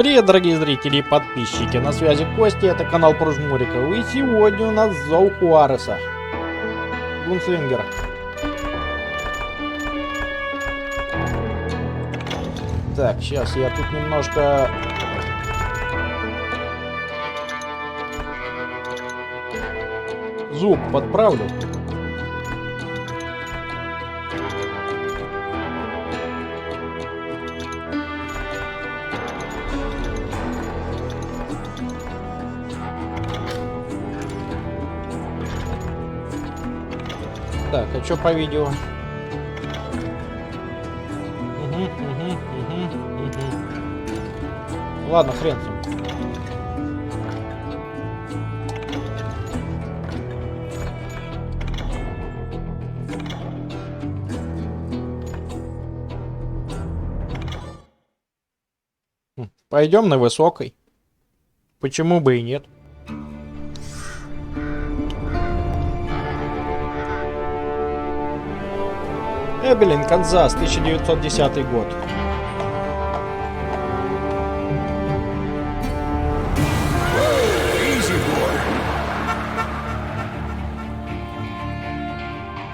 Привет, дорогие зрители и подписчики, на связи Костя, это канал про Jmurikov, и сегодня у нас зов Juarez'а. Gunslinger. Так, сейчас я тут немножко... звук подправлю. Так, а что по видео? Ладно, хрен с ним. Пойдем на высокой. Почему бы и нет? Эбелин, Канзас, 1910 год.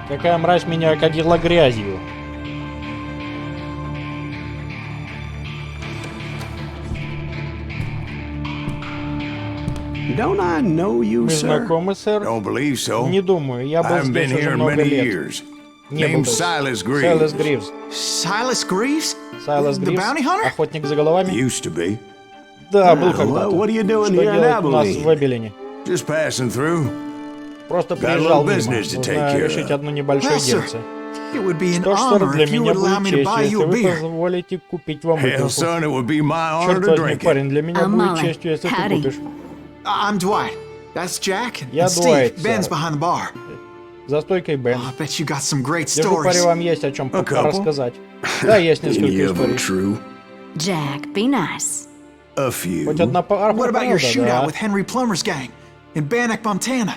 Какая мразь меня окатила грязью. Мы знакомы, сэр? Не думаю, я был здесь уже много лет. Не был Silas Greaves. Silas Greaves? Silas The bounty hunter? Охотник за головами? Used to be. Да, был когда-то. What are you doing Что here in делает у нас Abilene? в Эбелине? Just passing through. Просто Got a приезжал little мимо. business to take Нужно care решить of. одно небольшое Well, sir, дельце. It would be an Что ж, сэр, honor для if you меня would allow будет me to честью, buy если you a вы beer. позволите купить вам Hell, бутылку. son, it would be my honor Черт to возьми, drink it. парень, для меня будет честью, если ты Howdy. купишь. I'm Dwight. That's Jack. Я And Steve. Dwight, Ben's sir. behind the bar. За стойкой Бен. I bet you got some great Держу паре, stories. вам есть о чем A couple? рассказать. Да, есть несколько Any of them историй. true? Jack, be nice. A few. Хоть одна пара, What about your правда, shootout да. with Henry Plummer's gang in Bannock, Montana?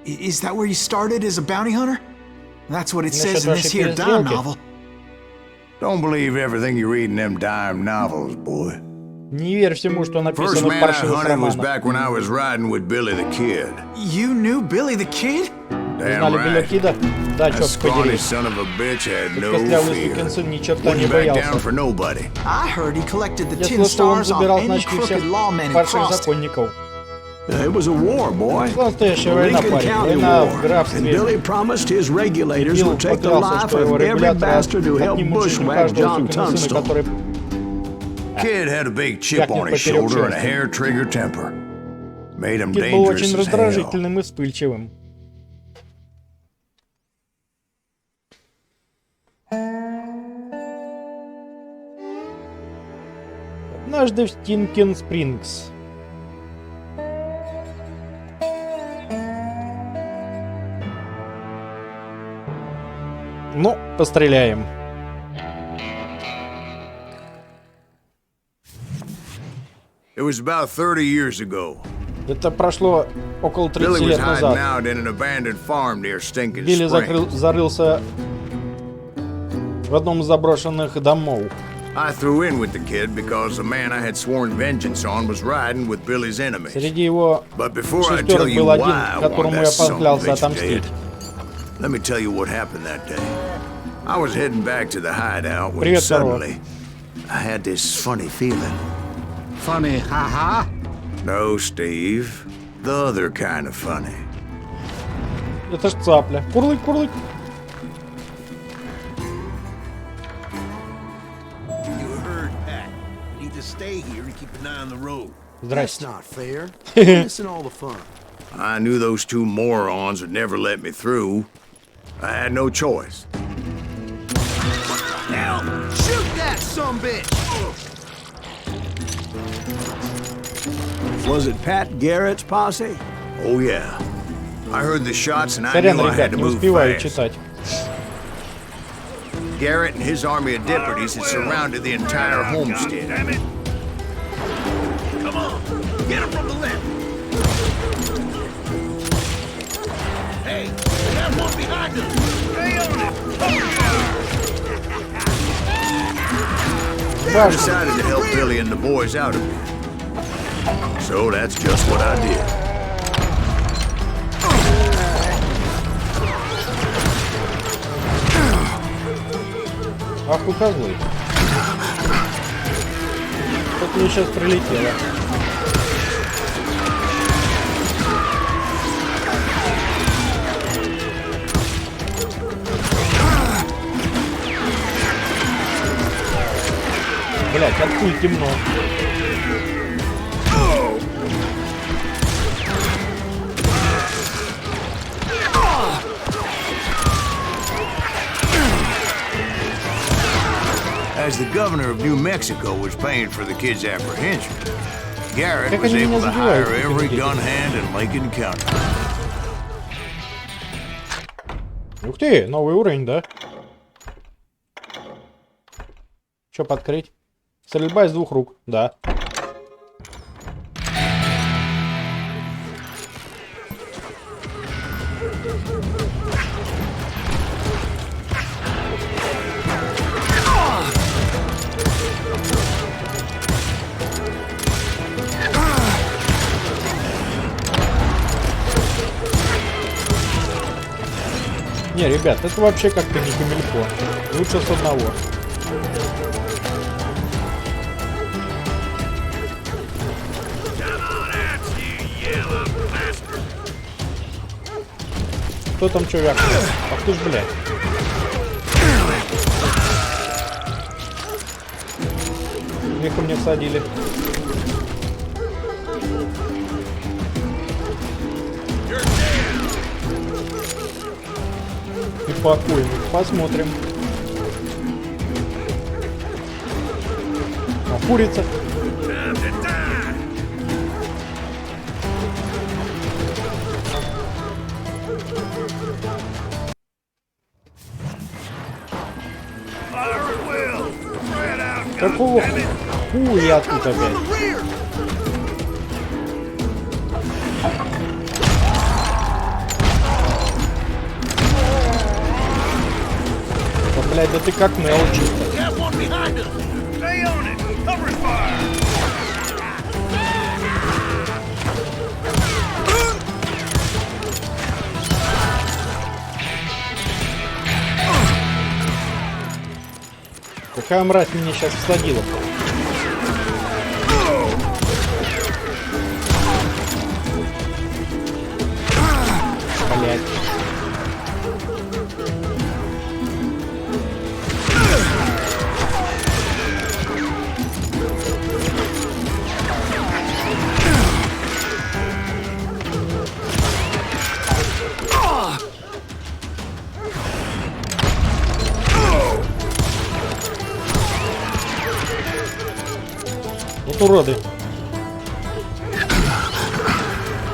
Is that where you started as a bounty hunter? That's what it says in this here dime novel. Don't believe everything you read in them dime novels, boy. Не верь всему, что First написано в man I паршивых hunted was романах. back when I was riding with Billy the Kid. You knew Billy the Kid? Damn Знали Билла right. Кида? Да, That черт scrawny подери. son of a bitch had Этот no костлявый fear. сукин сын ни черта не Wouldn't back down боялся. for nobody. I heard he collected the Я 10 слышал, он stars on забирал any значки всех crooked lawmen who паршивых crossed. законников. It was a war, boy. Это настоящая The война, Lincoln парень. County Война в War. And графстве. Billy promised his regulators Билл would take the поклялся, life что его of every регулятор bastard who helped отнимут жизнь bushwhack каждого John сукина сына, Tunstall. который Kid had a big chip on his shoulder and a hair trigger temper. Made him Кид был dangerous очень as hell. раздражительным и вспыльчивым. Однажды в Стинкен-Спрингс. Ну, постреляем. It was about 30 years ago. Это прошло около 30 Billy was лет hiding назад. out in an abandoned farm near Stinking Билли Springs. зарылся в одном из заброшенных домов. I threw in with the kid because the man I had sworn vengeance on was riding with Billy's enemies. Среди его But before I tell шестерок you был один, why I want которому я that son of a поклялся bitch отомстить. dead, let me tell you what happened that day. I was heading back to the hideout when Привет, Первого. suddenly I had this funny feeling. Funny, haha. No, Steve. The other kind of funny. Это ж цапля. Курлык, курлык. You heard Pat. Need to stay here and keep an eye on the road. That's Здрасте. not fair. You're missing all the fun. I knew those two morons would never let me through. I had no choice. Now, shoot that sumbitch! Was it Pat Garrett's posse? Oh, yeah. I heard the shots and I Сорян, knew I had ребят, to не move успеваю fast. читать. Garrett and his army of deputies had surrounded the entire homestead. Damn it! Come on, get him from the left. Hey, we have one behind us. Stay on it. I decided to help Billy and the boys out a bit. So that's just what I did. Ах вы козлы. Тут мне сейчас прилетело. Блять, от пуль темно. As the governor of New Mexico was paying for the kids' apprehension, Garrett was able to hire every gun hand in Lincoln County. Ух ты, новый уровень, да? Чё подкрыть? Стрельба из двух рук, да. Не, ребят, это вообще как-то не камильфо. Лучше с одного. Кто там чё вякнул? Ах ты ж, блядь. Веку мне всадили. И покойник. Посмотрим. А курица? Какого хуя тут опять? Да, блядь, да ты как Нел чисто. Какая мразь меня сейчас всадила? Блять. Вот уроды.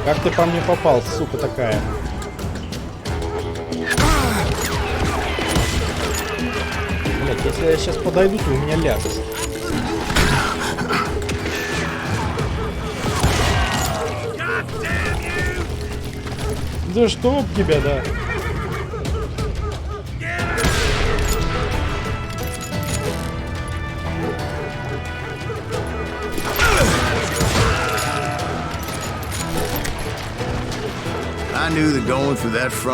Как ты по мне попал, сука такая? Блять, если я сейчас подойду, то у меня ляжет. Да чтоб тебя, да.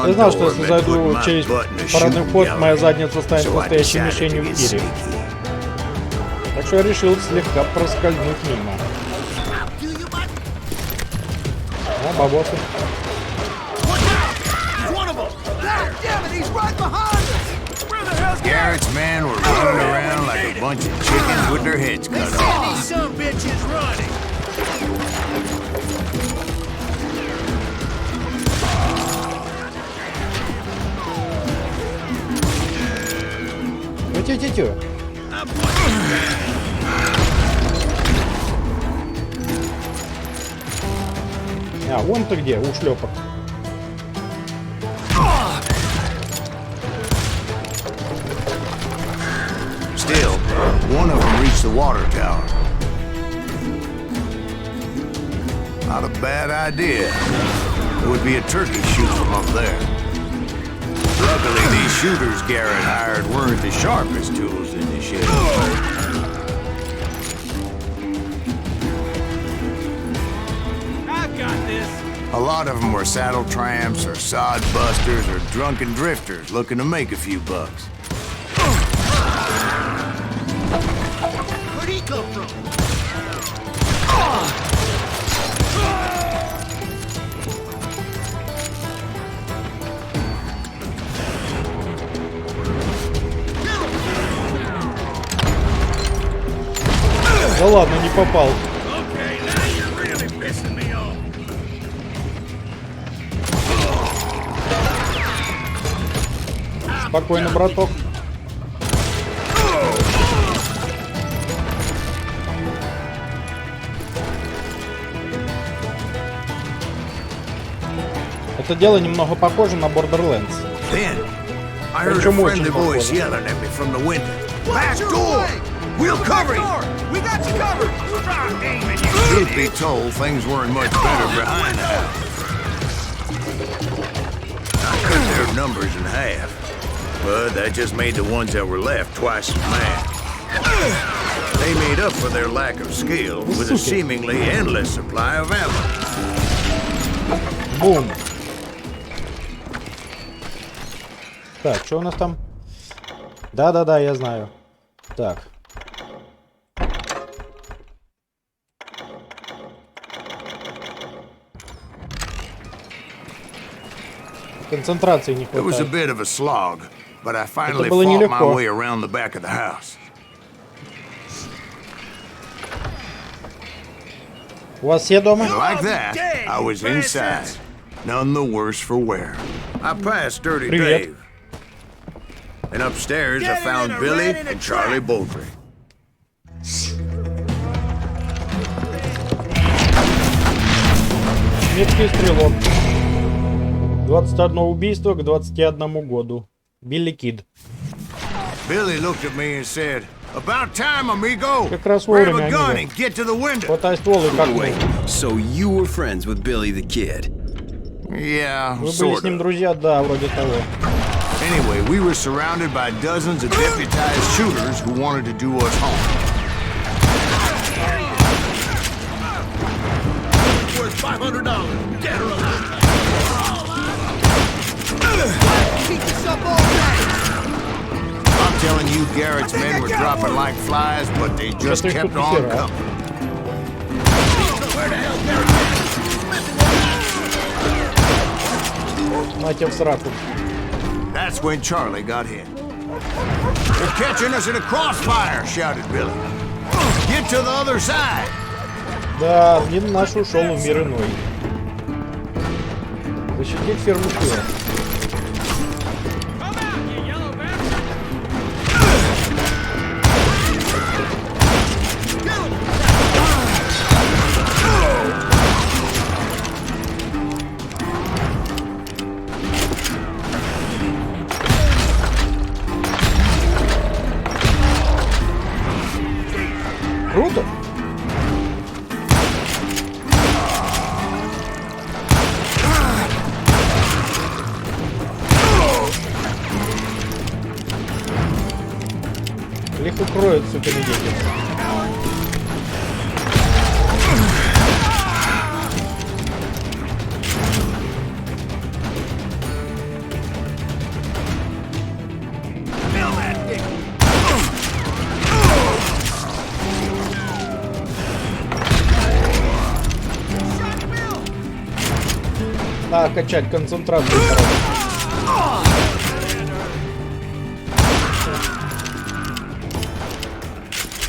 Я знал, что если зайду через парадный вход, моя задница станет настоящей мишенью в тире. Так что я решил слегка проскользнуть мимо. О, бабосы. Garrett's men were running around like a bunch of chickens with their heads cut off. Some bitches running. Тю-тю-тю. А, вон ты где, ушлепок. Still, one of them reached the water tower. Not a bad idea. There would be a turkey shoot from up there. Luckily, these shooters Garrett hired weren't the sharpest tools in the shed. A lot of them were saddle tramps or sod busters or drunken drifters looking to make a few bucks. Where'd he come from? Да ладно, не попал. Okay, now you're really pissing me off. Спокойно, браток. Это дело немного похоже на Borderlands. Then, I heard a Причем очень friendly voice похоже. yelling at me from the window. Back door! We'll cover you! We got you covered. Stop aiming, you Truth be told, things weren't much better behind the house. I cut their numbers in half, but that just made the ones that were left twice as mad. They made up for their lack of skill with a seemingly endless supply of ammo. Бум. Так, что у нас там? Да-да-да, я знаю. Так. Концентрации не It was a хватает. bit of a slog, but I finally было fought my нелегко. way around the back of the house. У вас все дома? And like that, I was inside, none the worse for wear. I passed Dirty Привет. Dave. And upstairs, I found Billy and Charlie Baldry. Меткий стрелок. 21 убийство к 21 году. Билли Кид. Billy looked at me and said, "About time, amigo. Как раз Grab вовремя, a gun amigo. and get to the window." Хватай ствол и как Wait, so you were friends with Billy the Kid? Yeah, Вы были sort с ним of. друзья? Да, вроде того. Anyway, we were surrounded by dozens of deputized shooters who wanted to do us harm. Worth $500. Dead or alive. Keep this up all day. I'm telling you, Garrett's men were dropping like flies, but they just Что-то их kept тут on дохера, а? coming. Where the hell Garrett is? На тебе в сраку. That's when Charlie got hit. "They're catching us in a crossfire!" shouted Billy. "Get to the other side!" Да, Нин наш ушел в мир иной. Защитить ферму Тыла. Круто! Легко кроет, сука, медведь. А, качать концентрацию, короче.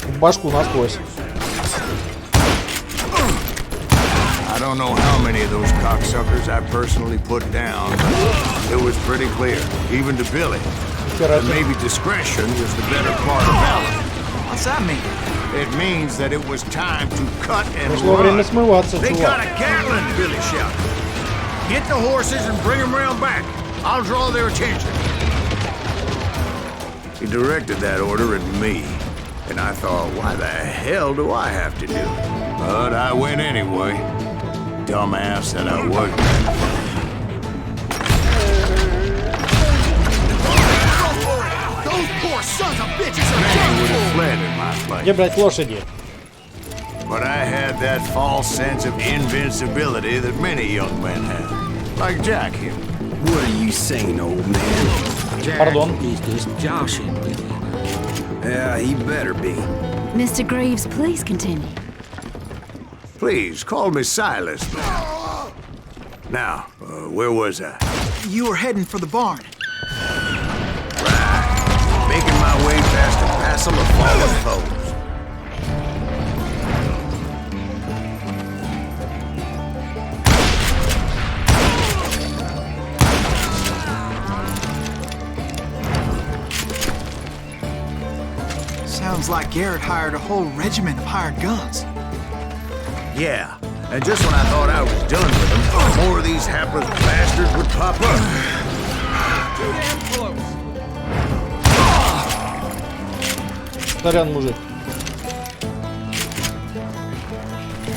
В башку насквозь. I don't know how many of those cocksuckers I personally put down. It was pretty clear, even to Billy, that maybe discretion was the better part of valor. What's that mean? It means that it was time to cut and Пришло время run. смываться, They got чувак. a Gatling, Billy shouted. "Get the horses and bring them round back. I'll draw their attention." He directed that order at me, and I thought, why the hell do I have to do it? But I went anyway. Dumbass that I was. Those poor sons of bitches are Man done would have for. fled in my place. Где брать лошади? but I had that false sense of invincibility that many young men have. Like Jack here. What are you saying, old man? Pardon. He's just joshing with you. Yeah, he better be. Mr. Greaves, please continue. Please, call me Silas. Now, where was I? You were heading for the barn. Making my way past a passel of fallen foes. Sounds like Garrett hired a whole regiment of hired guns. Yeah, and just when I thought I was done with them, more of these hapless bastards would pop up. Too damn close. Сорян, мужик.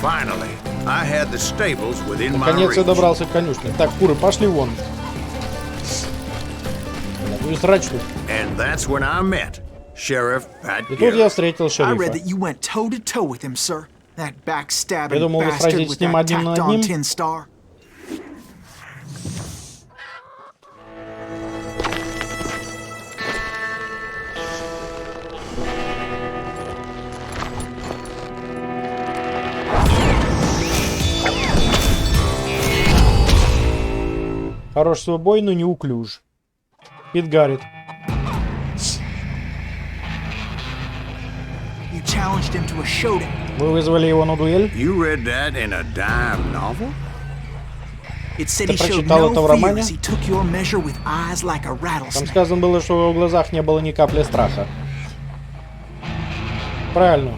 Finally, I had the stables within my Наконец я reach. добрался к конюшне. Так, куры, пошли вон. Буду срать тут. And that's when I met Sheriff Pat И тут я Garrett. встретил I read шерифа. that you went toe-to-toe with him, sir. That Я backstabbing думал, вы bastard сразитесь with с ним that один на tacked-on одним. tin star. Хорош свой бой, но неуклюж. Пит Гаррет. You challenged him to a showdown. Вы вызвали его на дуэль? You read that in a dime novel? It said Ты he showed прочитал это no в fear романе? as he took your measure with eyes like a Там rattlesnake. сказано было, что в его глазах не было ни капли страха. Правильно.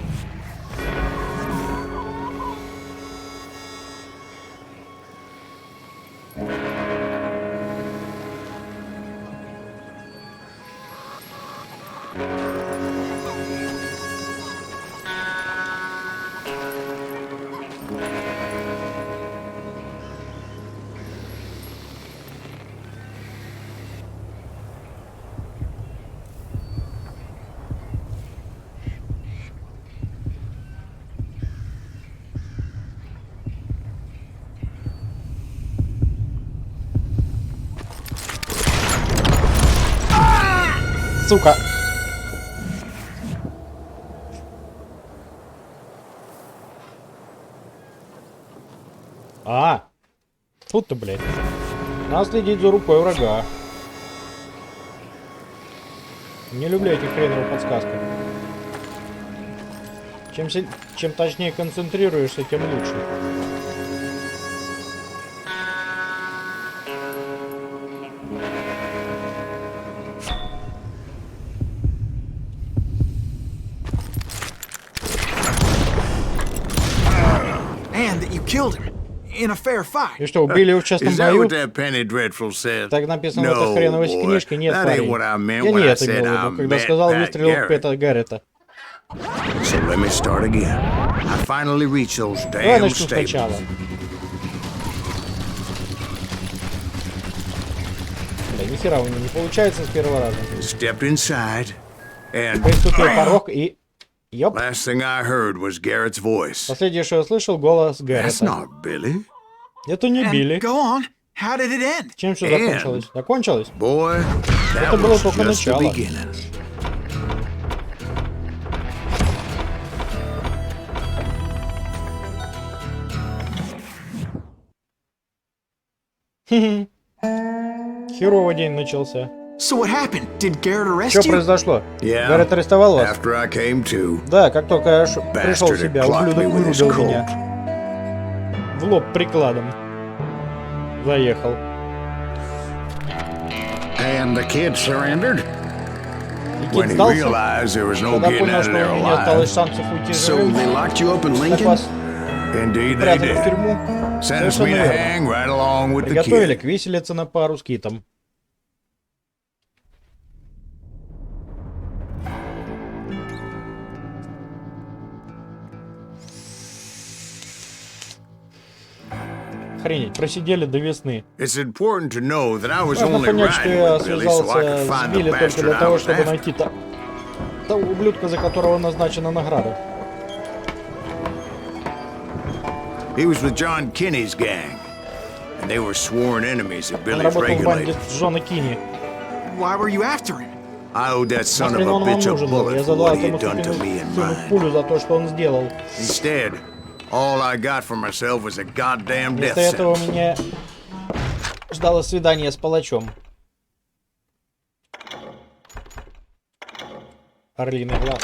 Сука. Тут ты, блядь. Надо следить за рукой врага. Не люблю этих хреновых подсказок. Чем точнее концентрируешься, тем лучше. And that you killed him in a fair fight. И что, убили его в частном Is that бою? what that penny dreadful said? Так написано в этой No, хреновой boy, книжке. Нет, that ain't what I парень. meant Я when не I это said имел в I виду, когда met сказал Pat выстрелил Garrett. Пэта Гаррета. So let me start again. I finally reached those Давай damn начну stables. сначала. Бля, нихера у него не получается с первого раза. Stepped inside, and Приступил порог и... Ёп. last thing I heard was Garrett's voice. Последнее, что я слышал, голос That's Гаррета. not Billy. Это не Билли. And go on. How did it end? Чем все And- закончилось? Закончилось? Boy, that Это было was только just the начало. beginning. Херовый день начался. So what happened? Did Garrett arrest Что you? произошло? Yeah. Гаррет арестовал вас? After I came to, Да, как только я пришел в bastard себя, had clocked ублюдок me with his вырубил Colt. меня. В лоб прикладом. Заехал. And the kid surrendered? И When кит he сдался, realized there was no когда getting понял, out of что there у меня не осталось alive. шансов уйти So живым. they locked you up in Так Lincoln? вас Indeed, they спрятали в did. тюрьму. Sentenced me Совершенно to верно. hang right along with the Приготовили kid. к виселице на пару с китом. Охренеть, просидели до весны. It's important to know that I was Важно only понять, что riding я with Billy so I could связался с find the Билли только bastard для I того, was чтобы after. найти того ублюдка, за которого назначена награда. He was with John Kinney's gang, and they were sworn enemies of Он Billy's работал в банде regulators. Джона Кинни. Why were you after him? I owed that son of Нахрен a он вам bitch a нужен был? Я bullet for задал what he этому had done to me and сыну mine. пулю за то, что он сделал. Instead, all I got for myself was a goddamn death Вместо этого sentence. меня ждало свидание с палачом. Орлиный глаз.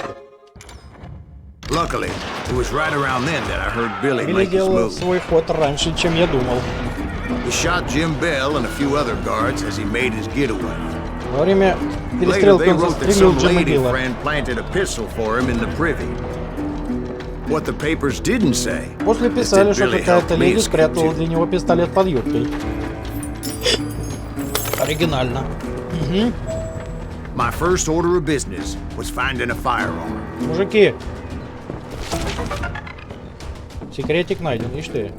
Luckily, it was right around then that I heard Billy Билли make his делал move. свой ход раньше, чем я думал. He shot Jim Bell and a few other guards as he made his getaway. Во время Later, перестрелки they он wrote that застрелил some Джима lady Билла. friend planted a pistol for him in the privy. What the papers didn't say После is писали, that что Billy какая-то helped me леди escape спрятала too. для него пистолет под юбкой. Оригинально. My first order of business was finding a firearm. Мужики. Секретик найден, ишь ты.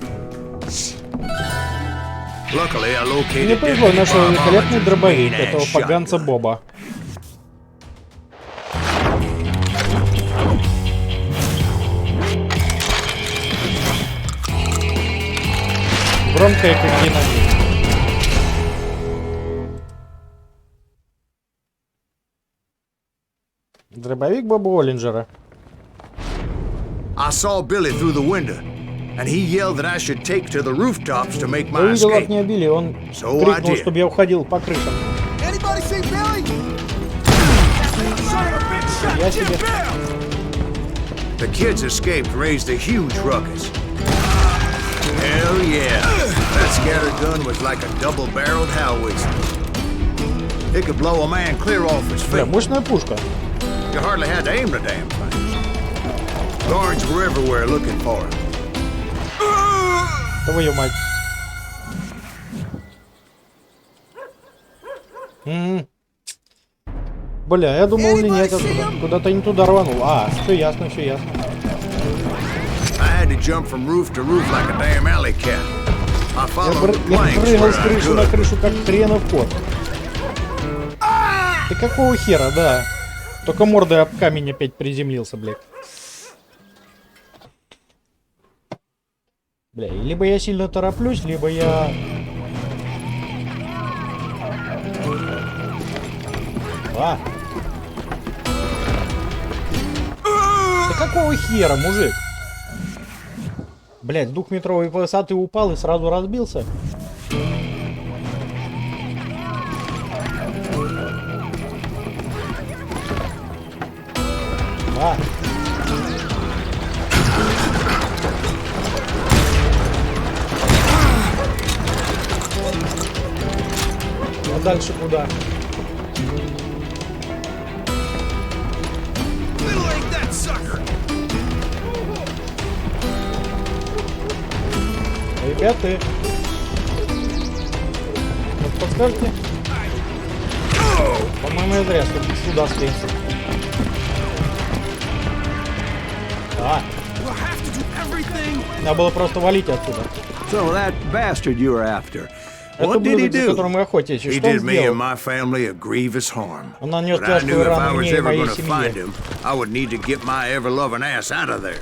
Luckily, I located Мне повезло, Deputy нашел Bob великолепный Hollinger's дробовик mean-ass этого поганца shotgun. Боба. Громкая, как динамит. Дробовик Боба Оллинджера. I saw Billy through the window, and he yelled that I should take to the rooftops to make Я my увидел escape. огня Билли, он So I крикнул, did. чтобы я уходил по крышам. Anybody see Billy? Я себе... The kids escaped, raised a huge ruckus. Hell yeah, that scattered gun was like a double-barreled howitzer. It could blow a man clear off his Бля, feet. мощная пушка. You hardly had to aim the damn thing. Guards were everywhere looking for him. Твою мать. Бля, я думал, или нет, куда-то не туда рванул. А, все ясно, все ясно. I had to jump from roof to roof like a damn alley cat. I Я followed the я planks прыгал where с I крыши на could. крышу, как хренов кот. Ты какого хера, да? Только мордой об камень опять приземлился, блядь. Бля, и либо я сильно тороплюсь, либо я... А! Да какого хера, мужик? Блядь, с 2-метровой высоты упал и сразу разбился. А! А дальше куда? Ребята, вот подскажите? По-моему, я зря сюда слился. А! Надо было просто валить отсюда. So that bastard you were after. Это What did he ублюдок, за do? которым мы охотились. He Что он did me and сделал? my family a grievous harm. Он нанес But I knew тяжкую if I рану was мне и ever моей going to find семье. him, I would need to get my ever-loving ass out of there.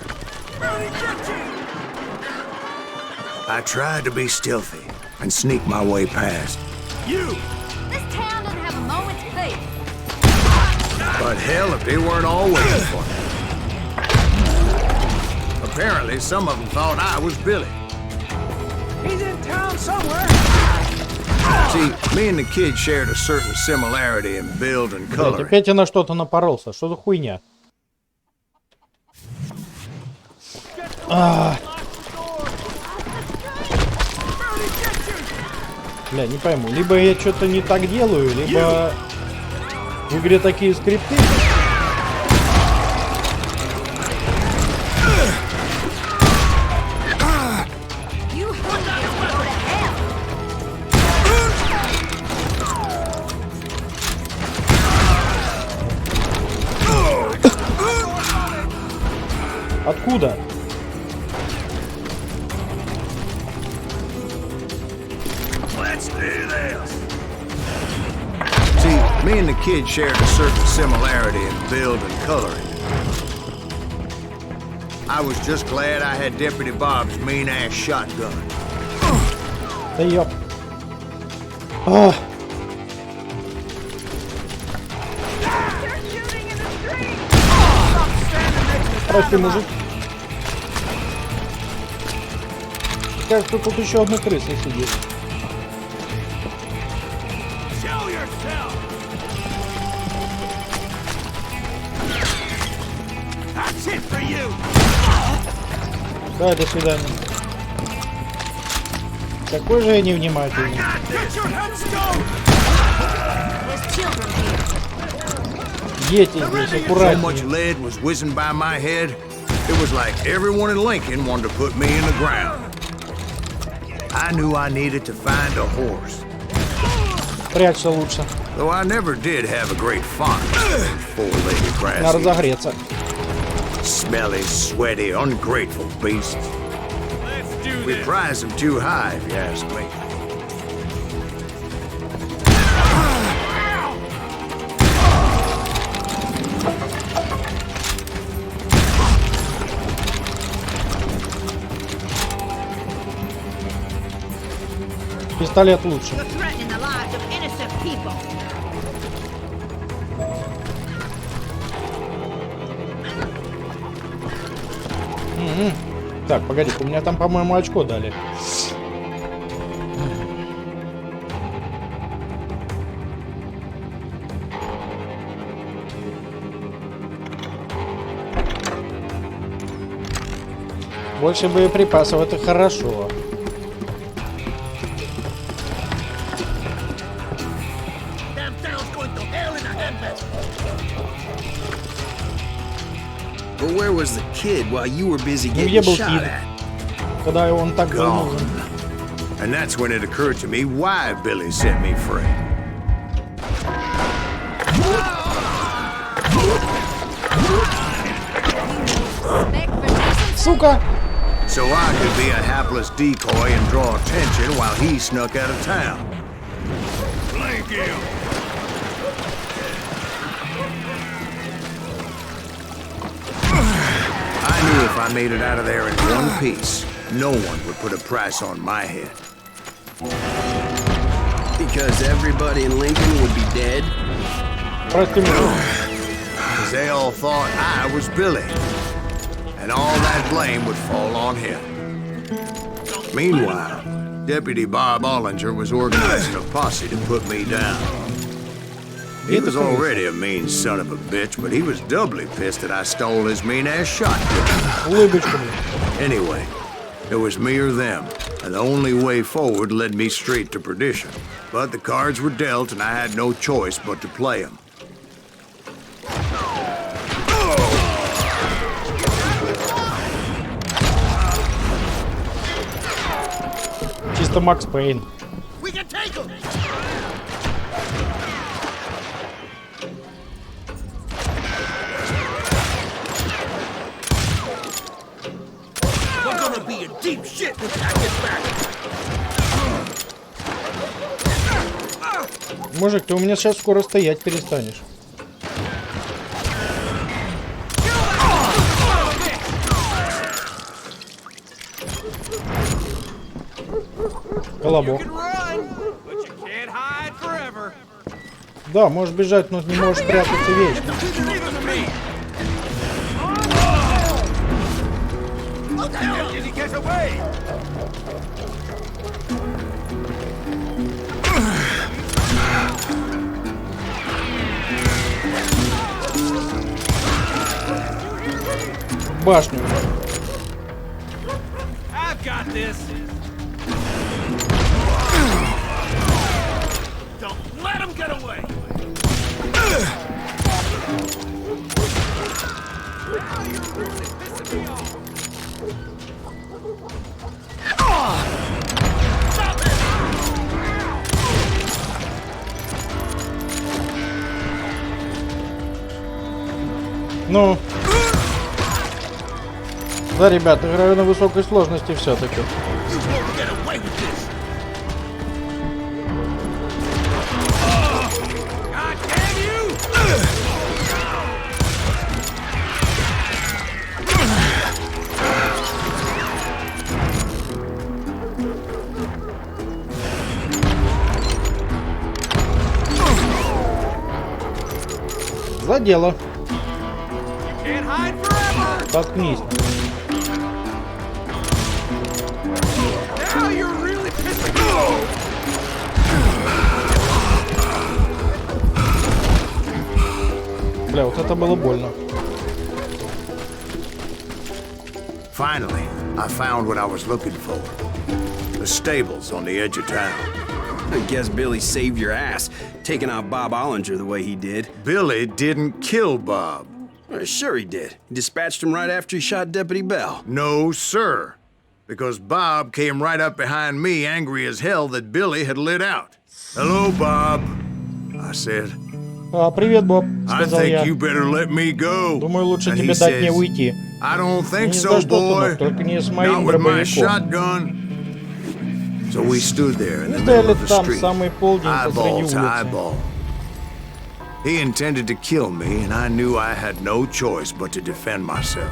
I tried to be stealthy and sneak my way past. You! This town doesn't have a moment's peace. But hell, if they weren't all waiting for me. Apparently, some of them thought I was Billy. He's in town somewhere. See, me and the kid shared a certain similarity in build and Блядь, coloring. опять я на что-то напоролся. Что за хуйня? Бля, не пойму. Либо я что-то не так делаю, либо в игре такие скрипты. You have to go to hell. Откуда? Let's do this. See, me and the kid shared a certain similarity in build and coloring. I was just glad I had Deputy Bob's mean-ass shotgun. Да ёп. Ах. Прости, мужик. Кажется, тут еще одна крыса сидит. Да, до свидания. Какой же я невнимательный. Едьте здесь, So much аккуратнее. lead was whizzing by my head, it was like everyone in Lincoln wanted to put me in the ground. I knew I needed to find a horse. Прячься лучше. Though I never did have a great fondness for four-legged Надо grassy, разогреться. smelly, sweaty, ungrateful beasts. We prize them too high, if you ask me. Пистолет лучше. You're threatening the lives of innocent people. Так, погоди, у меня там, по-моему, очко дали. Больше боеприпасов, это хорошо. But where was the kid while you were busy Ну, где getting был shot Кид, at? когда он так был Gone. нужен? And that's when it occurred to me why Billy set me free. Сука! So I could be a hapless decoy and draw attention while he snuck out of town. Blank him. I knew if I made it out of there in one piece, no one would put a price on my head. Because everybody in Lincoln would be dead? Прости меня. Because they all thought I was Billy. And all that blame would fall on him. Meanwhile, Deputy Bob Ollinger was organizing a posse to put me down. He was already a mean son of a bitch, but he was doubly pissed that I stole his mean-ass shotgun. Улыбочку мне. Anyway, it was me or them, and the only way forward led me straight to perdition. But the cards were dealt, and I had no choice but to play them. Чисто Макс Пейн. We can take him! We're gonna be in deep shit when I get back. Мужик, ты у меня сейчас скоро стоять перестанешь. Колобок. Да, можешь бежать, но не можешь прятаться вечно. Башню. I've got this. Don't let him get away. Ну. Да, ребят, играю на высокой сложности все-таки. За дело. Can't hide forever. Заткнись. Now you're really pissing me off. Бля, вот это было больно. Finally, I found what I was looking for. The stables on the edge of town. I guess Billy saved your ass, taking out Bob Ollinger the way he did. Billy didn't kill Bob. Well, sure he did. He dispatched him right after he shot Deputy Bell. No, sir. Because Bob came right up behind me, angry as hell that Billy had lit out. Hello, Bob, I said. Привет, Боб, I сказал я. think you better let me go. Думаю, лучше And тебе he дать мне says, уйти. I don't think Не so, за что, boy. сынок, только не с Not моим with my дробовиком. shotgun. So we stood there in the Мы middle стояли of the там, street, самый полдень посреди eyeball to улицы. eyeball. He intended to kill me, and I knew I had no choice but to defend myself.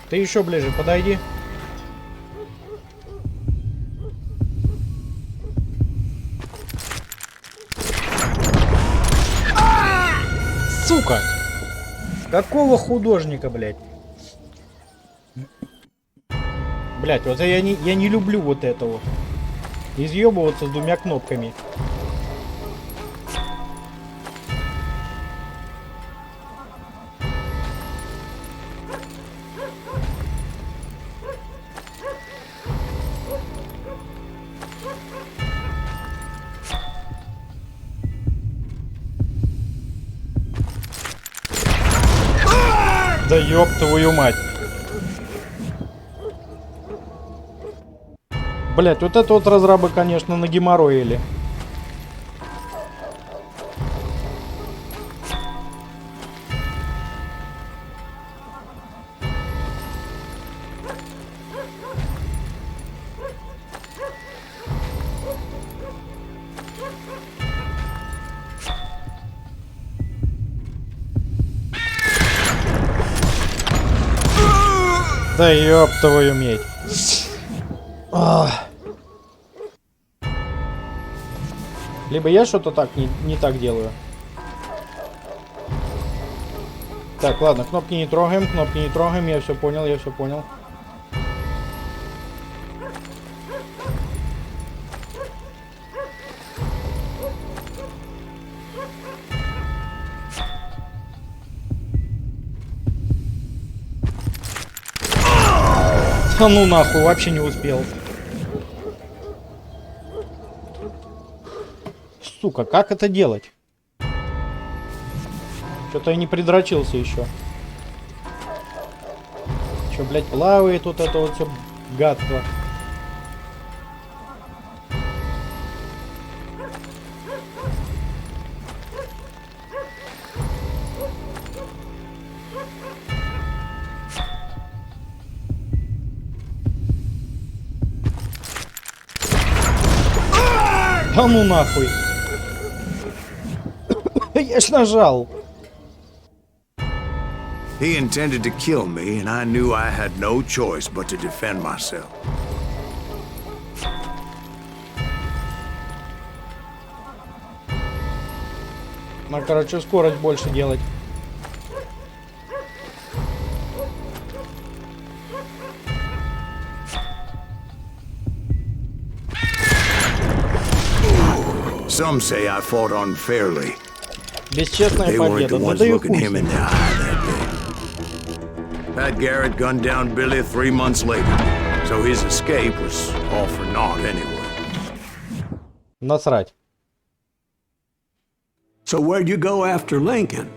Ты еще ближе подойди. Сука! Какого художника, блядь? Блядь, вот я не люблю вот это вот. Изъебываться с двумя кнопками. Да ёб твою мать. Блять, вот это вот разрабы, конечно, нагеморроили. Да ёб твою медь. Либо я что-то так не так делаю. Так, ладно, кнопки не трогаем, я все понял, я все понял. А ну нахуй, вообще не успел. Сука, как это делать? Что-то я не придрочился еще. Че, блядь, плавает вот это вот все гадство. Да ну нахуй. Я ж нажал. He intended to kill me, and I knew I had no choice but to defend myself. Ну, короче, скорость больше делать. Some say I fought unfairly. Бесчестная They weren't победа. the Ну ones да и looking хуй. him in the eye that day. Pat Garrett gunned down Billy 3 months later, so his escape was all for naught anyway. Насрать. So where'd you go after Lincoln?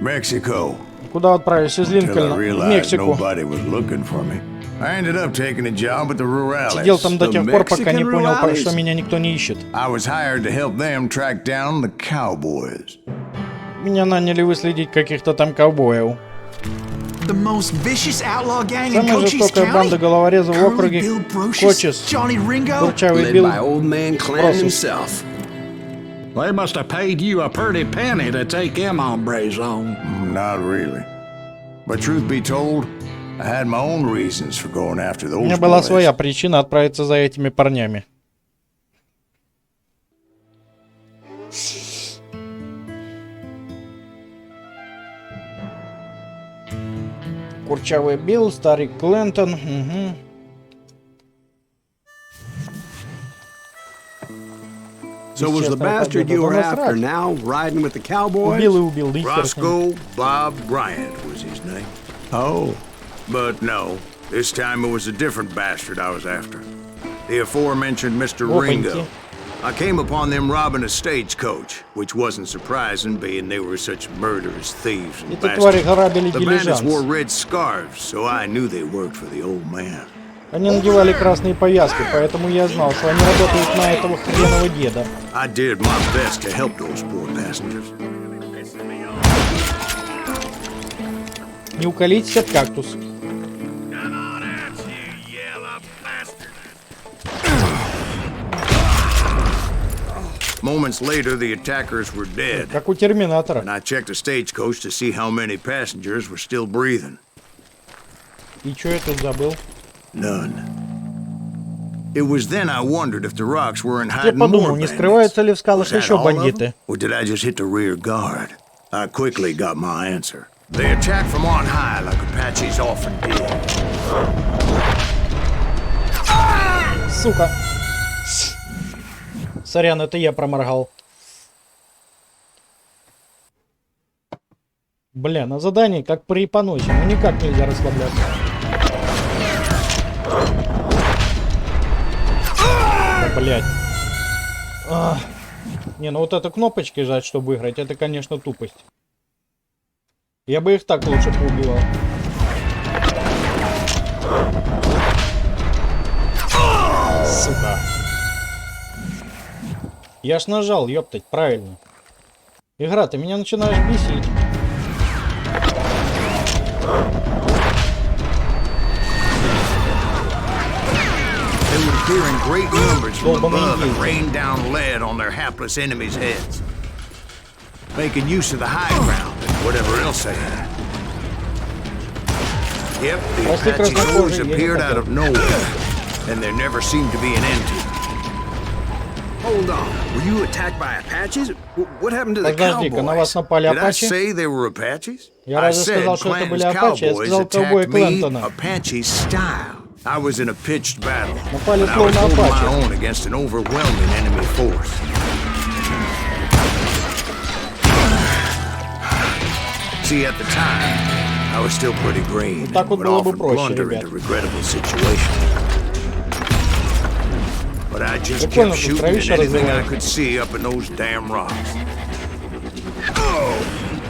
Mexico. Куда отправишься из Till I Линкольна? В realized Мексику. nobody was looking for me. I ended up taking a job at the Сидел там Rurales. до тех пор, пока не Mexican понял, Rurales? что меня никто не ищет. I was hired to help them track down the cowboys. Меня наняли выследить каких-то там ковбоев. The most vicious outlaw gang in Самая Cochise жестокая банда County? головорезов в Curly округе Bill Brocious, Кочес. Johnny Ringo? Курчавый Led Билл by old man Clan Brocious. himself. They must have paid you a pretty penny to take them hombres on. Not really. But truth be told, I had my own reasons for going after those У меня была boys. своя причина отправиться за этими парнями. Курчавый Билл, старик Клентон. Угу. So was the bastard you were after now riding with the cowboys? Убил и убил. Да и хер с ним. Roscoe Bob Bryant was his name. Oh. But no, this time it was a different bastard I was after. The aforementioned Mr. Опаньки. Ringo. I came upon them robbing a stagecoach, which wasn't surprising, being they were such murderous thieves and Эти твари bastards. грабили The bandits wore дилижанс. red scarves, so I knew they worked for the old man. Они надевали красные повязки, поэтому я знал, что они работают на этого хренового деда. I did my best to help those poor passengers. Не уколитесь от кактус. Moments later, the attackers were dead, Как у Терминатора. and I checked the stagecoach to see how many passengers were still breathing. И чё я тут забыл? None. It was then I wondered if the rocks were in Я hiding more подумал, не bandits. скрываются ли в скалах Was that еще all of them? бандиты? Or did I just hit the rear guard? I quickly got my answer. They attacked from on high like Apaches often did. Сука. Сорян, это я проморгал. Бля, на задании как при поносе, ну никак нельзя расслабляться. Да, блядь. Не, ну вот это кнопочки жать, чтобы выиграть, это, конечно, тупость. Я бы их так лучше поубивал. Сука. Я ж нажал, ёптать, правильно. Игра, ты меня начинаешь бесить. They would appear in great numbers from Долбаные above and индейцы. rain down lead on their hapless enemies' heads, making use of the high ground and whatever else they had. Yep, the Простые Apaches краснокожие, always я не appeared out хотел. of nowhere, and there never seemed to be an end to it. Hold on. Were you attacked by Apaches? What happened to the Подожди-ка, на вас cowboys? напали Did I Апачи? say they were Apaches? Я I разве said сказал, что это были Clanton's Апачи? Я cowboys сказал ковбои attacked me Клентона. Apache style. I was in a pitched battle, Напали but I was словно holding my Апачи. own against an overwhelming enemy force. See, at the time, I was still pretty green так and вот would было бы often проще, blunder ребят. into regrettable situations. But I just Прикольно kept тут shooting at травище anything I развивается. could see up in those damn rocks.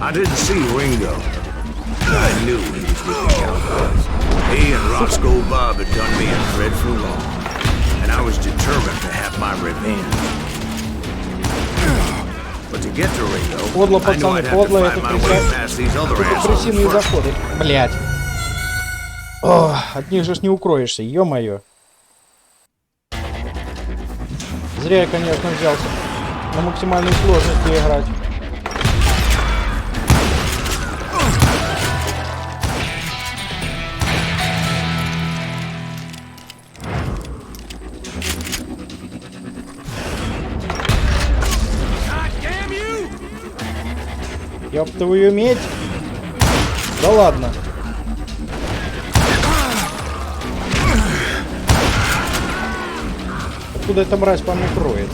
I didn't see Ringo. I knew he was with the cowboys. He and Roscoe Bob had done me a dreadful wrong, and I was determined to have my revenge. But to get to Ringo, Подло, I knew пацаны, I'd have to подло, find это my way past these other Это assholes крысиные first. заходы. Блять. Ох, от них же ж не укроешься, ё-моё. Зря я, конечно, взялся на максимальной сложности играть. Ёб твою медь. Да ладно. Откуда эта мразь по мне кроет?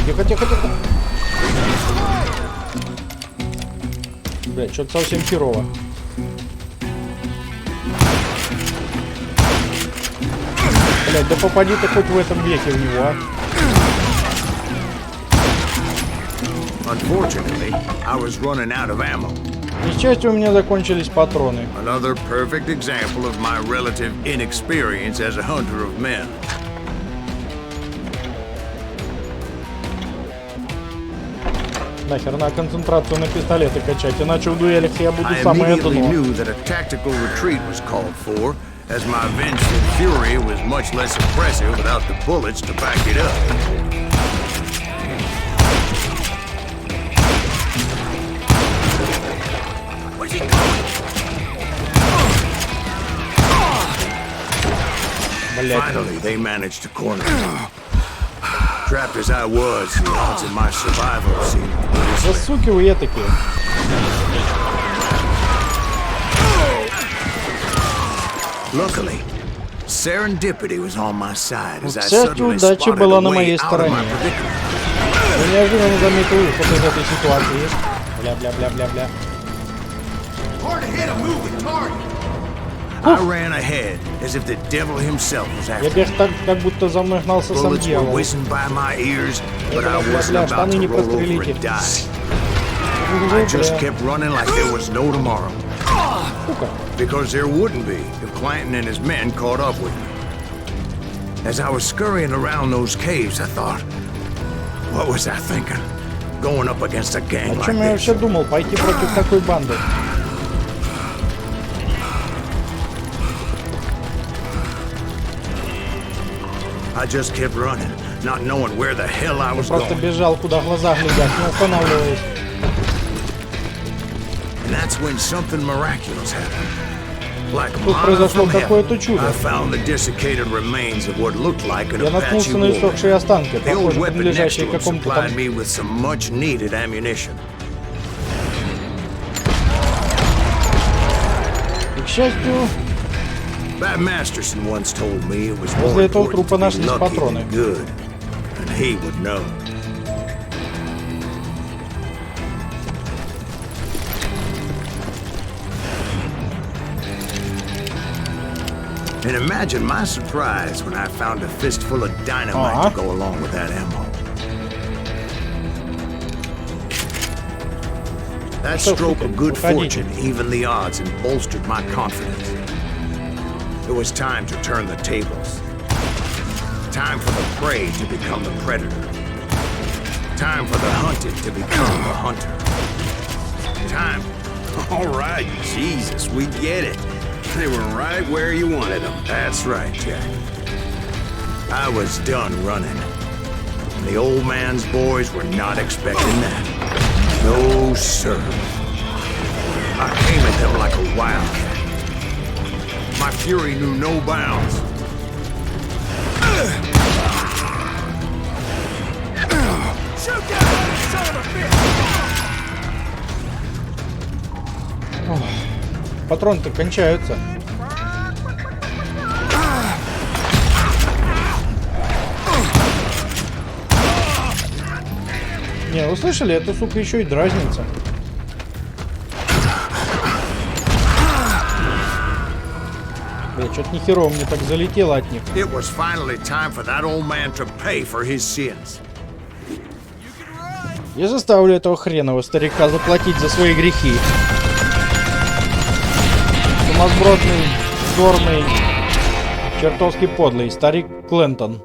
Тихо, тихо, тихо. Блядь, что-то совсем херово. Блядь, да попади ты хоть в этом веке в него, а. Unfortunately, I was running out of ammo. К несчастью, у меня закончились патроны. Another perfect example of my relative inexperience as a hunter of men. Нахер, на концентрацию на пистолеты качать, иначе в дуэлях я буду I самое immediately дно. knew that a tactical retreat was called for, as my vengeful fury was much less impressive without the bullets to back it up. Where's he going? Finally, they managed to corner me. Trapped as I was, the odds of my survival seemed Да суки вы такие. Luckily, serendipity was on my side as I К счастью, suddenly удача spotted была a на way моей out of стороне. my predicament. Я неожиданно заметил выход из этой ситуации. Бля-бля-бля-бля-бля. Hard to hit a moving target. I ran ahead as if the devil himself was Я after me. бег так, как будто за мной гнался сам Bullets were дьявол. whizzing by my ears, but I Бля-бля-бля, wasn't about штаны to не roll over прострелите. and die. I just kept running like there was no tomorrow. Сука. Because there wouldn't be if Clanton and his men caught up with me. As I was scurrying around those caves, I thought, what was I thinking? Going up against a gang О like чем я this. вообще думал? Пойти против такой банды. I just kept running, not knowing where the hell I was Просто going. бежал, куда глаза глядят, не останавливаясь. And that's when something miraculous happened. Like Тут manna произошло from heaven, какое-то чудо. I found the desiccated remains of what looked like an Я Apache наткнулся на war. иссохшие останки, The old похоже, weapon next принадлежащие to him какому-то supplied там... me with some much-needed ammunition. И, к счастью, Bat Masterson once told me it was more возле этого important трупа to be нашлись lucky патроны. than good, and he would know. And imagine my surprise when I found a fistful of dynamite to go along with that ammo. That stroke of good fortune evened the odds and bolstered my confidence. It was time to turn the tables. Time for the prey to become the predator. Time for the hunted to become the hunter. Time. All right, Jesus, we get it. They were right where you wanted them. That's right, Jack. I was done running. And the old man's boys were not expecting that. No, sir. I came at them like a wildcat. My fury knew no bounds. Shoot down, son of a bitch! Патроны-то кончаются. Не, вы слышали? Эта сука еще и дразнится. Бля, что-то нихерово мне так залетело от них. It was finally time for that old man to pay for his sins. Я заставлю этого хренового старика заплатить за свои грехи. Сумасбродный, зорный, чертовски подлый старик Клентон.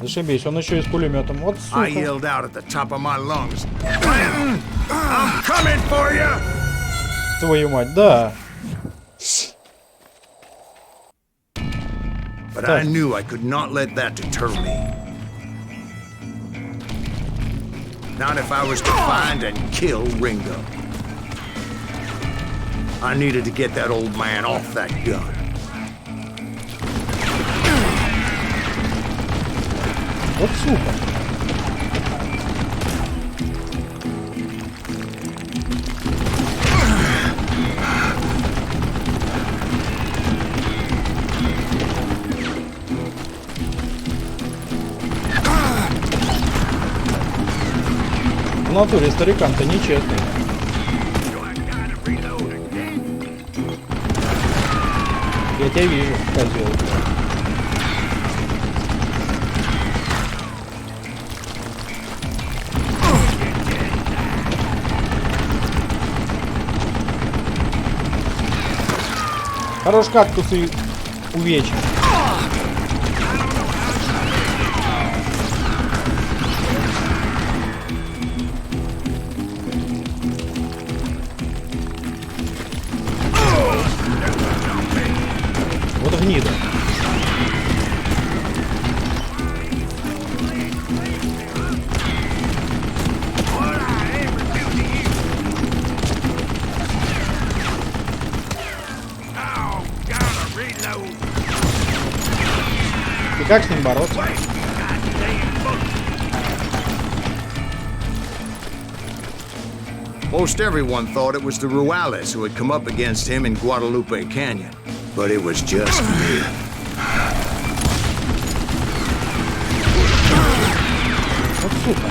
Зашибись, он еще и с пулеметом. Вот сука. I yelled out at the top of my lungs. Clanton, I'm coming for you! Твою мать, да. But I knew I could not let that deter me. Not if I was to find and kill Ringo. I needed to get that old man off that gun. Вот сука. В натуре старикан-то нечестный. Я тебя вижу, козел. Хорош кактусы увечь. гнида. И как с ним бороться? Most everyone thought it was the Ruales who had come up against him in Guadalupe Canyon, but it was just me. Вот сука.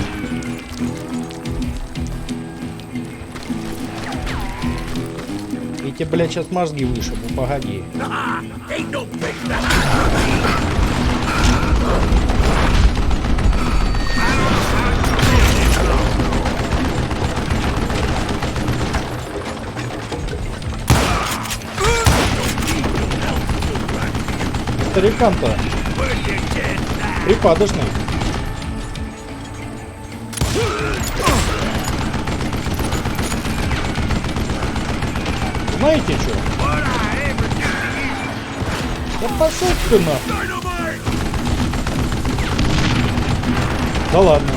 И тебе, блядь, сейчас мозги вышибу, погоди. Старикан-то припадочный. Знаете что? Да пошел ты нахуй. Да ладно.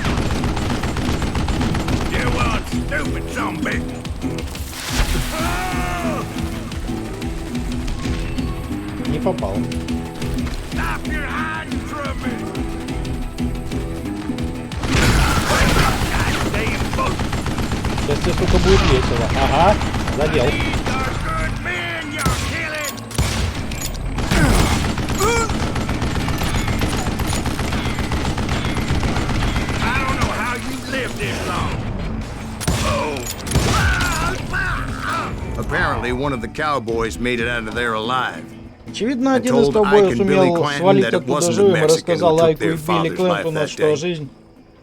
Не попал. Сейчас тебе, сука, будет весело. Ага, задел. Apparently, one of the cowboys made it out of there alive. Очевидно, один из ковбоев сумел свалить оттуда живым и рассказал Айку и Билли Клентону, что жизнь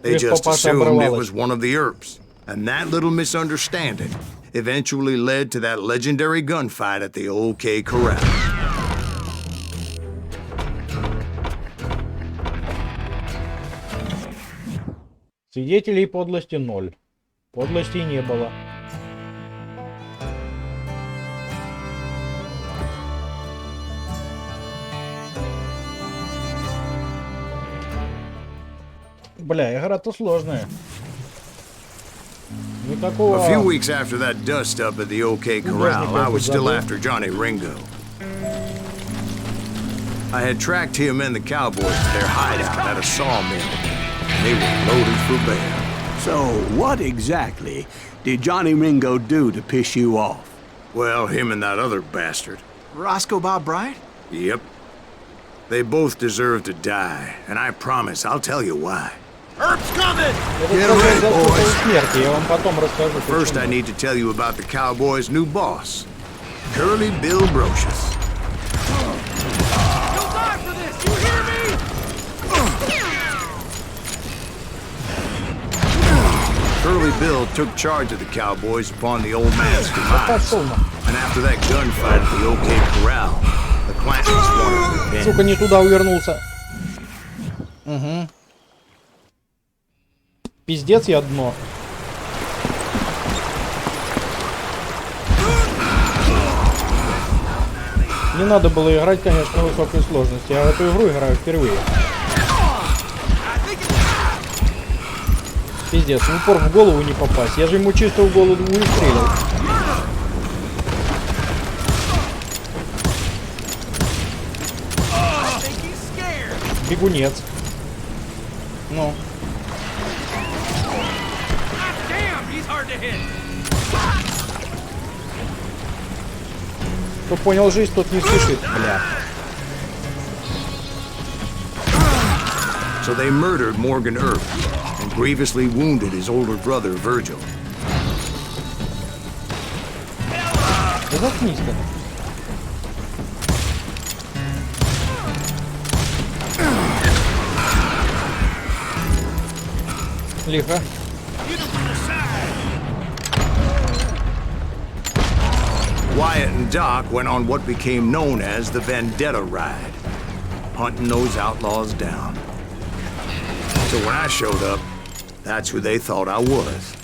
их папаша оборвалась. And that little misunderstanding eventually led to that legendary gunfight at the OK Corral. Свидетелей подлости 0. Подлости не было. Бля, игра-то сложная. Никакого... A few weeks after that dust-up at the OK Corral, I was still after Johnny Ringo. I had tracked him and the cowboys to their hideout at a sawmill. They were loaded for bear. So, what exactly did Johnny Ringo do to piss you off? Well, him and that other bastard. Roscoe Bob Bryant? Yep. They both deserve to die, and I promise I'll tell you why. Herb's coming! Get ready, boys. Смерти, я вам потом расскажу. First, I need to tell you about the Cowboys' new boss, Curly Bill Brocious. You'll die for this! You hear me? Curly Bill took charge of the Cowboys upon the old man's demise. And after that gunfight at the OK Corral, the Clantons wanted revenge. Сука, не туда увернулся. Угу. Пиздец, я дно. Не надо было играть, конечно, на высокой сложности. Я в эту игру играю впервые. Пиздец, в упор в голову не попасть. Я же ему чисто в голову выстрелил. Бегунец. Ну. Кто понял жизнь, тот не спешит, бля. So they murdered Morgan Earp and grievously wounded his older brother Virgil. Да заткнись-ка. Лихо. Wyatt and Doc went on what became known as the Vendetta Ride, hunting those outlaws down. So when I showed up, that's who they thought I was.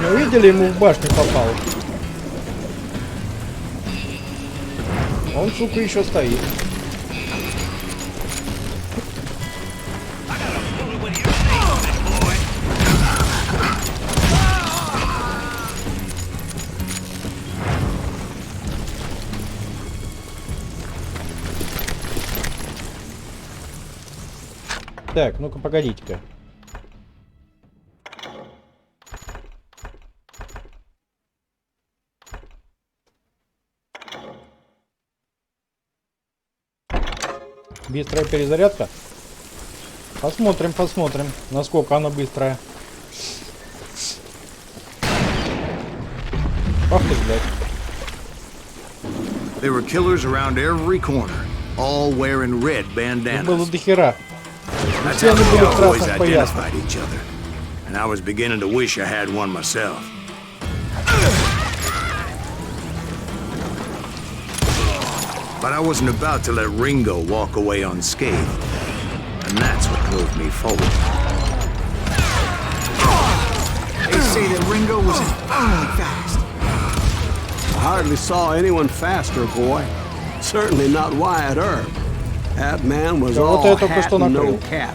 Не увидели, ему в башню попал. Он, сука, еще стоит. Так, ну-ка, погодите-ка. Быстрая перезарядка. Посмотрим, насколько она быстрая. Ах ты, блядь. There were killers around every corner, all wearing red bandanas. Было до хера. That's Все how они they были в always красных поясах. identified each other. And I was beginning to wish I had one myself. But I wasn't about to let Ringo walk away unscathed. And that's what drove me forward. They say that Ringo was infernally fast. I hardly saw anyone faster, boy. Certainly not Wyatt Earp. That man was Да вот all я только hat что and накрыл. no cap.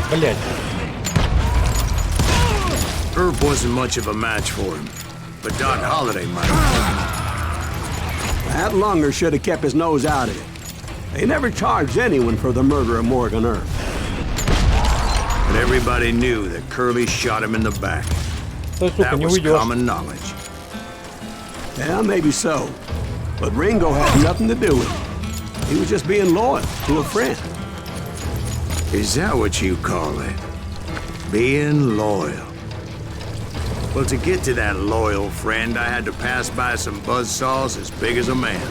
Блядь. Earp wasn't much of a match for him, but Doc Holliday might have. That lunger should have kept his nose out of it. They never charged anyone for the murder of Morgan Earp. But everybody knew that Curly shot him in the back. Стой, сука, That не was уйдешь. common knowledge. Yeah, maybe so. But Ringo had nothing to do with it. He was just being loyal to a friend. Is that what you call it? Being loyal. Well, to get to that loyal friend, I had to pass by some buzzsaws as big as a man.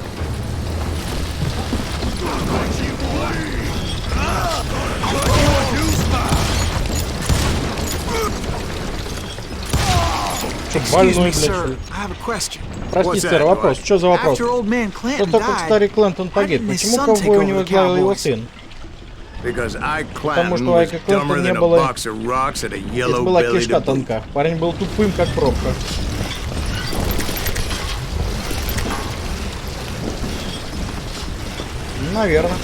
Что, Excuse больной, me, блядь, что sir. ли? I have a question. Прости, What's сэр, that, вопрос. Что за вопрос? After old man Что Clanton такое старый died, Клентон why погиб? didn't his Почему son take ковбой у over него the сделал его Cowboys? сын? Because Ike Потому Clanton что у was Айка Клентона dumber не than a было... box of rocks and a Здесь yellow была belly кишка to boot. тонка. Парень был тупым, как пробка. Наверное.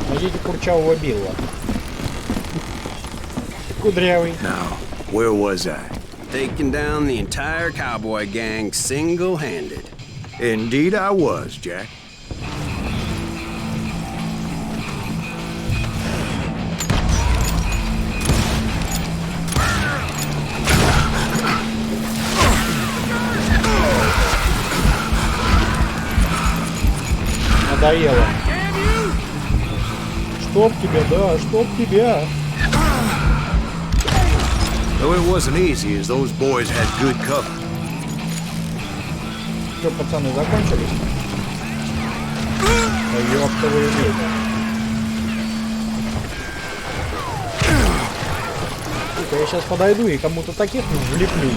Найдите курчавого Билла. Кудрявый. Now, where was I? Taking down the entire cowboy gang single-handed. Indeed I was, Jack. Надоело. Чтоб тебя, да, чтоб тебя. Though it wasn't easy, as those boys had good cover. Что, пацаны, закончились? Да ёпта вы имеете. Сука, я сейчас подойду и кому-то таких влеплю.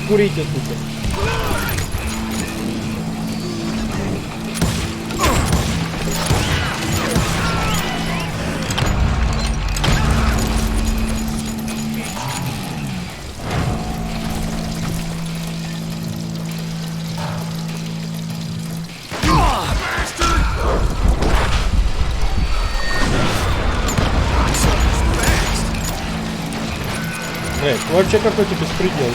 Курите, сука. Вообще какой-то беспредел.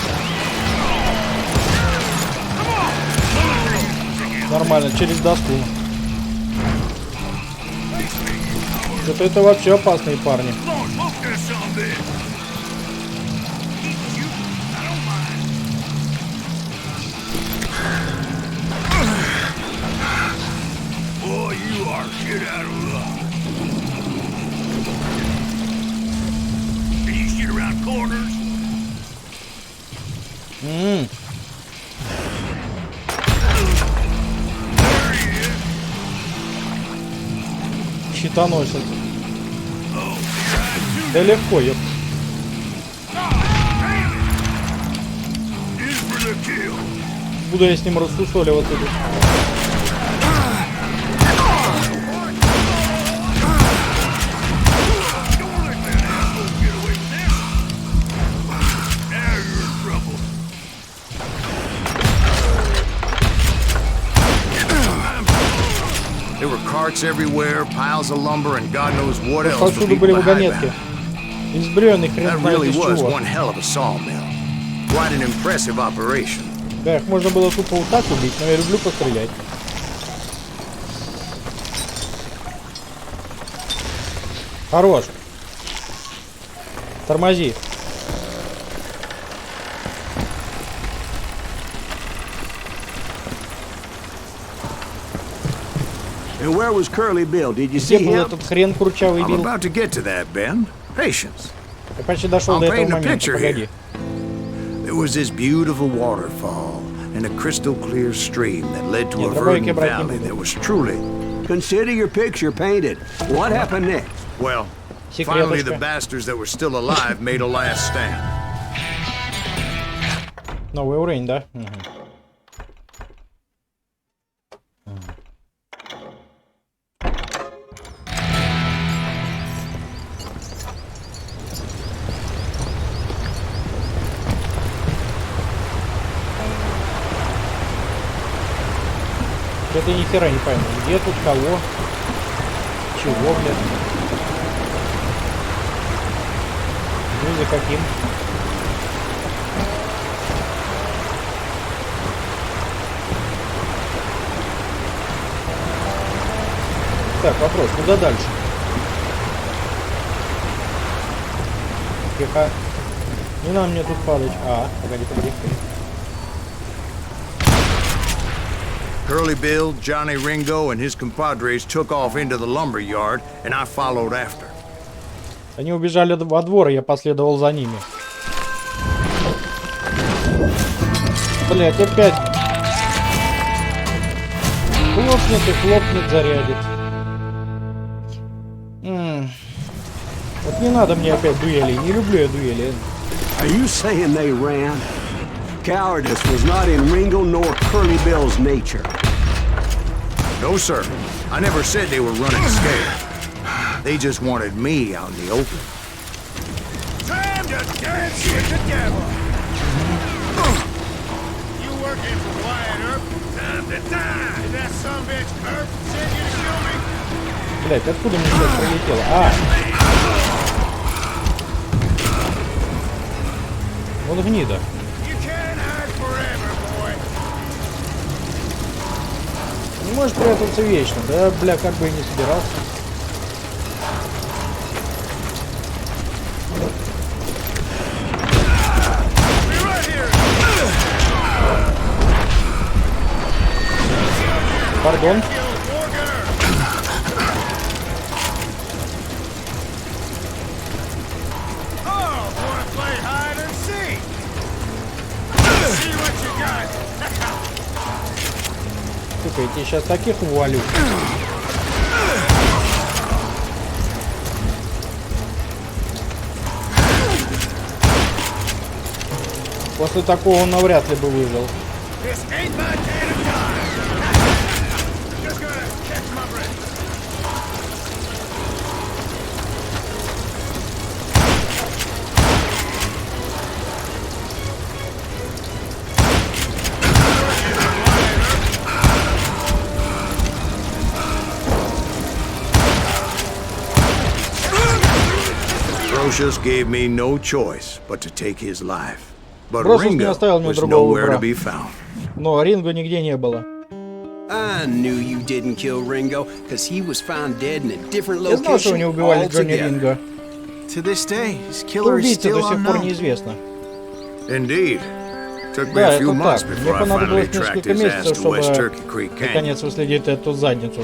Нормально, через доску. Что-то это вообще опасные парни. Щитоносец. Да легко, ёп. Буду я с ним рассусоливаться тут. There were carts everywhere, piles of lumber, and God knows what else for Повсюду people были to hide вагонетки. behind. Из брёвен хрен That знает really из was чего. one hell of a sawmill. Quite an impressive operation. Да, их можно было тупо вот так убить, но я люблю пострелять. Хорош. Тормози. And where was Curly Bill? Did you Где see был him? этот хрен курчавый I'm бил? about to get to that, Ben. Patience. Я почти дошел I'm до этого painting a момента. picture Погоди. There was this beautiful waterfall and a crystal clear stream that led to Нет, a дробовик я verdant брать не valley буду. that was truly, Consider your picture painted. What happened next? well, finally the Секреточка. bastards that were still alive made a last stand. Новый уровень, да? Угу. Это ни хера не пойму. Где тут кого? Чего, блядь? Ну и за каким? Так, вопрос, куда дальше? Тихо. Не надо мне тут падать. Погоди. Curly Bill, Johnny Ringo, and his compadres took off into the lumber yard, and I followed after. Они убежали во двор, и я последовал за ними. Блять, опять. Хлопнет и хлопнет, зарядит. Вот не надо мне опять дуэлей. Не люблю я дуэли. Are you saying they ran? Cowardice was not in Ringo nor Curly Bill's nature. No, sir. I never said they were running scared. They just wanted me out in the open. Time to dance with the devil! You working for Wyatt Earp? Time to die! Did that sumbitch Earp send you to kill me? Блять, откуда мне сейчас прилетело? Вот гнида. You can't hide forever, boy. Не может прятаться вечно. Да, бля, как бы и не собирался. Be right here! Пардон. Oh, wanna play hide and seek? See what you got! Сука, я тебе сейчас таких увалю. После такого он навряд ли бы выжил. This ain't my day to die! Just gonna catch my breath. Brocious gave me no choice but to take his life. But Бросус не Ringo оставил мне was другого nowhere to выбора. be found. Но Ринго нигде не было. I knew you didn't kill Ringo, because he was found dead in a different Я знал, что location они убивали Джонни altogether. Ринго. To this day, his Кто killer is убийца до still сих пор unknown. неизвестно. Indeed. Took me Да, a few это months так. Мне before I finally понадобилось tracked несколько his ass месяцев, to чтобы West Turkey Creek Canyon. наконец выследить эту задницу.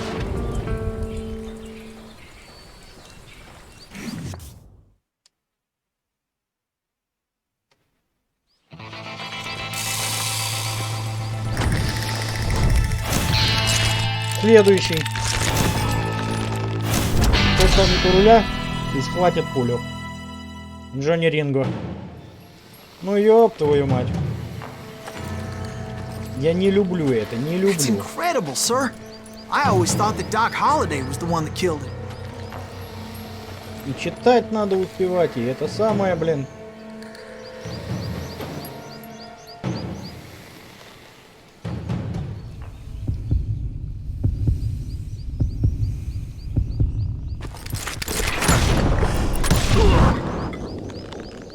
станет у руля и схватит пулю. Джонни Ринго. Ну ёб твою мать. Я не люблю это, не It's люблю. incredible, sir. I always thought that Doc Holliday was the one that killed him. И читать надо успевать, и это самое, блин.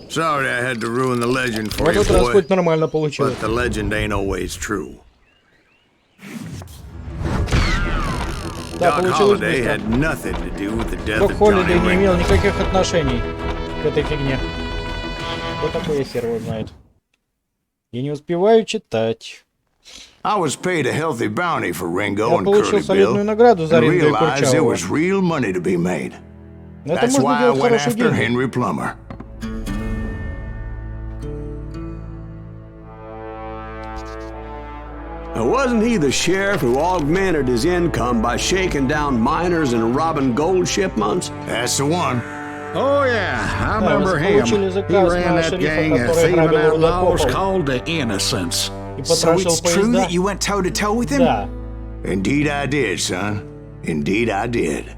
Sorry I had to ruin the legend В for you, этот раз boy. хоть нормально получилось. But the legend ain't always true. Да, Doc получилось Holliday быстро. had nothing to do with the death Док of Johnny Холлидей не имел Ringo. никаких отношений к этой фигне. Что такое хер его знает. Я не успеваю читать. I was paid a healthy bounty for Ringo Я and получил Curly солидную Bill награду за and Ринго и realized there Курчавого. was real money to be made. Но это That's можно why I делать went хорошие after деньги. Henry Plummer. Now, wasn't he the sheriff who augmented his income by shaking down miners and robbing gold shipments? That's the one. Oh, yeah, I remember вы him. получили He заказ ran на that шерифа, gang of который thieving грабил outlaws рудокопов called the Innocents. и So потрошил it's true поезда. that you went toe to toe with him? Да. Indeed I did, son. Indeed I did.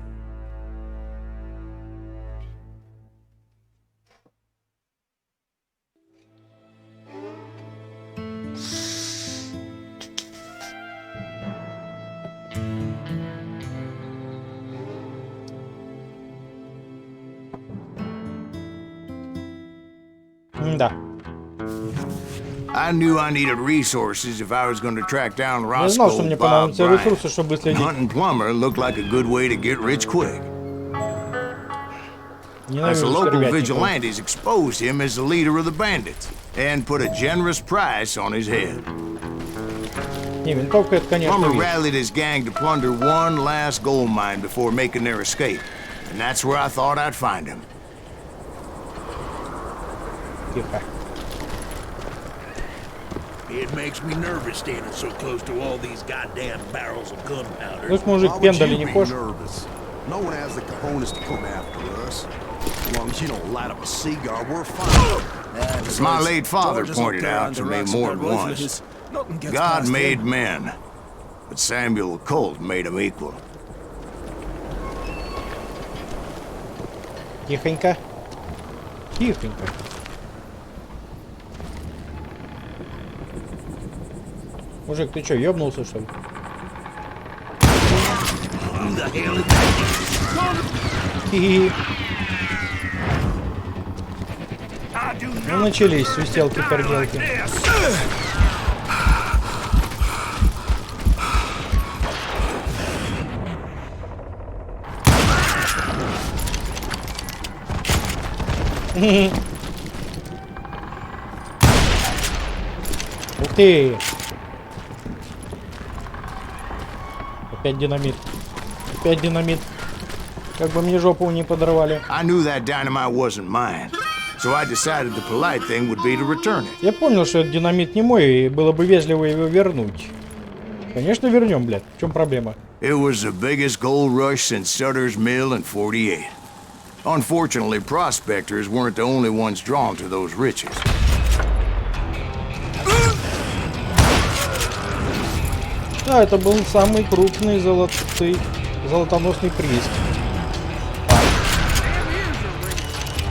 Да. I knew I needed resources if I was going to track down Я знал, что Roscoe мне Bob понадобятся Bryant. ресурсы, чтобы следить. Hunting Plummer looked like a good way to get rich quick. As the Ненавижу local стервятников. vigilantes exposed him as the leader of the bandits and put a generous price on his head. Не, винтовка это, конечно, Plummer вещь. rallied his gang to plunder one last gold mine before making their escape. And that's where I thought I'd find him. Тихо. It makes me nervous standing so close to all these goddamn barrels of gunpowder. Слышь, мужик, пендали не хочешь? No one has the cojones to come after us. As long as you don't light up a cigar, we're fine. As my late father pointed out to me more than once, God made men, but Samuel Colt made them equal. Тихонько. Тихонько. Мужик, ты чё, ёбнулся, что ли? Хи-хи. Ну, начались свистелки-перделки. Ух ты! Опять динамит. Опять динамит. Как бы мне жопу не подорвали. I knew that dynamite wasn't mine, so I decided the polite thing would be to return it. Я понял, что этот динамит не мой, и было бы вежливо его вернуть. Конечно, вернем, блядь. В чем проблема? It was the biggest gold rush since Sutter's Mill in '48. Unfortunately, prospectors weren't the only ones drawn to those riches. Да, это был самый крупный золотоносный прииск.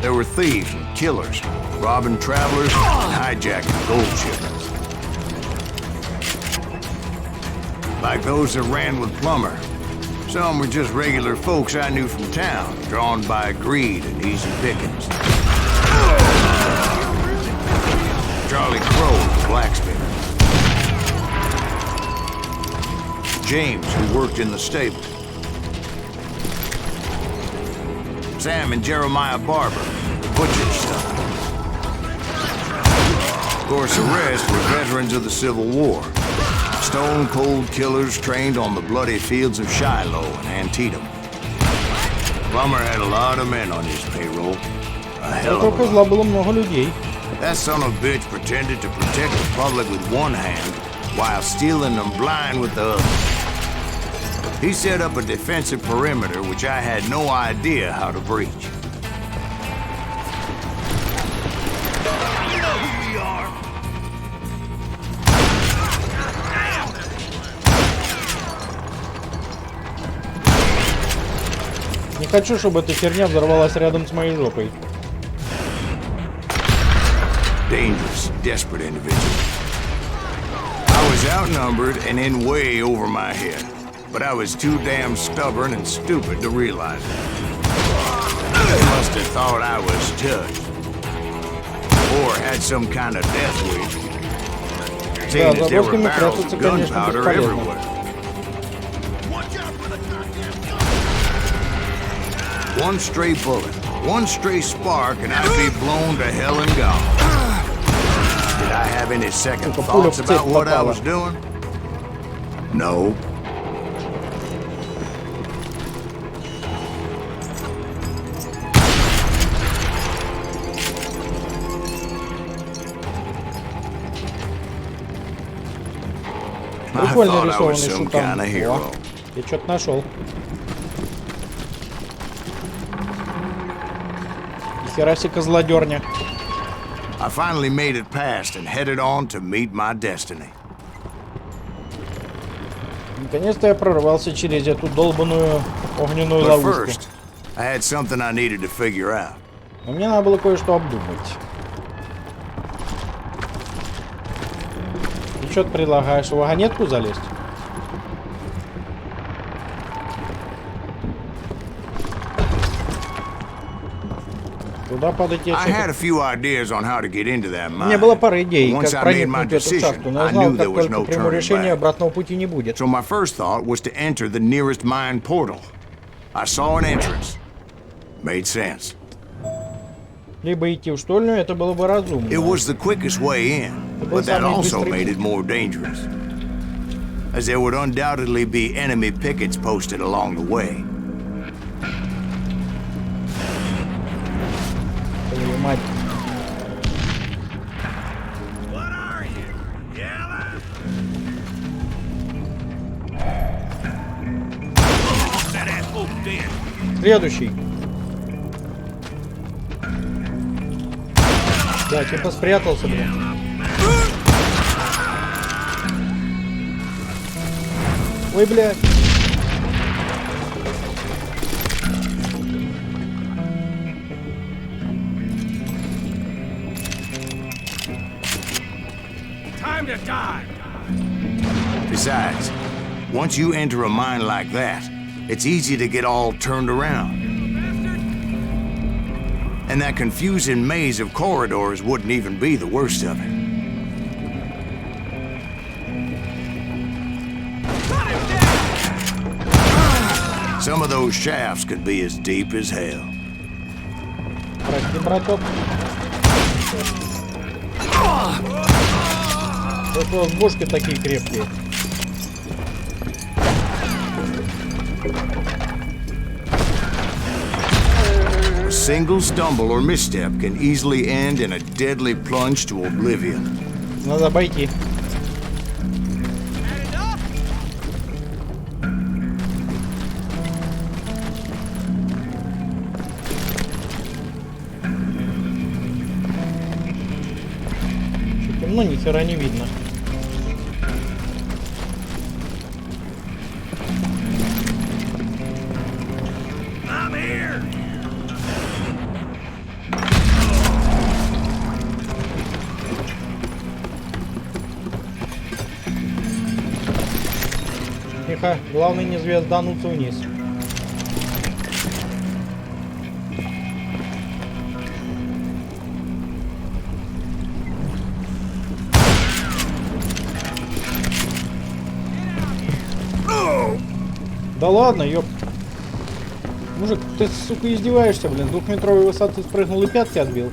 There were thieves and killers, robbing travelers and hijacking gold shipments. Like those that ran with Plummer. Some were just regular folks I knew from town, drawn by greed and easy pickings. Charlie Crow, the blacksmith. James, who worked in the stable. Sam and Jeremiah Barber, the butcher stuff. Of course, the rest were veterans of the Civil War. Stone-cold killers trained on the bloody fields of Shiloh and Antietam. Plummer had a lot of men on his payroll. A hell of a Вокруг зла было много людей. That son of a bitch pretended to protect the public with one hand while stealing them blind with the other. He set up a defensive perimeter which I had no idea how to breach. You know who we are. Не хочу, чтобы эта херня взорвалась рядом с моей жопой. Dangerous, desperate individual. I was outnumbered and in way over my head, but I was too damn stubborn and stupid to realize it. They must have thought I was touched, or had some kind of death wish, seeing as there were barrels of gunpowder everywhere. One stray bullet, one stray spark, and I'd be blown to hell and gone. Did I have any second thoughts about what I was doing? No. I thought I was some kind of hero. Я что-то нашел. Херасика злодерня. I finally made it past and headed on to meet my destiny. Наконец-то я прорвался через эту долбаную огненную But ловушку. first, I had something I needed to figure out. Но мне надо было кое-что обдумать. Ты что ты предлагаешь? В вагонетку залезть? Туда подойти. I had a few ideas on how to get into that У mine. меня было пара идей, Once как I made my проникнуть в эту шахту, decision, но я I знал, knew как there was только no приму turning решение, back. обратного пути не будет. So my first thought was to enter the nearest mine portal. I saw an entrance. Made sense. Либо идти в штольню, это было бы разумно. It was the quickest way in, but that also made it more dangerous, as there would undoubtedly be enemy pickets posted along the way. Твою мать. What are you? Yellow? That asshole dead. Следующий. Да, типа спрятался, блин. Ой, блядь. Time to die. Besides, once you enter a mine like that, it's easy to get all turned around. And that confusing maze of corridors wouldn't even be the worst of it. Some of those shafts could be as deep as hell. Прости, браток. Это у вас бошки такие крепкие. A single stumble or misstep can easily end in a deadly plunge to oblivion. Надо обойти. Что темно, ни хера не видно. I'm here. Тихо, главное не звездануться вниз. Да ладно, ёп. Мужик, ты, сука, издеваешься, блин. С двухметровой высоты спрыгнул и пятки отбил.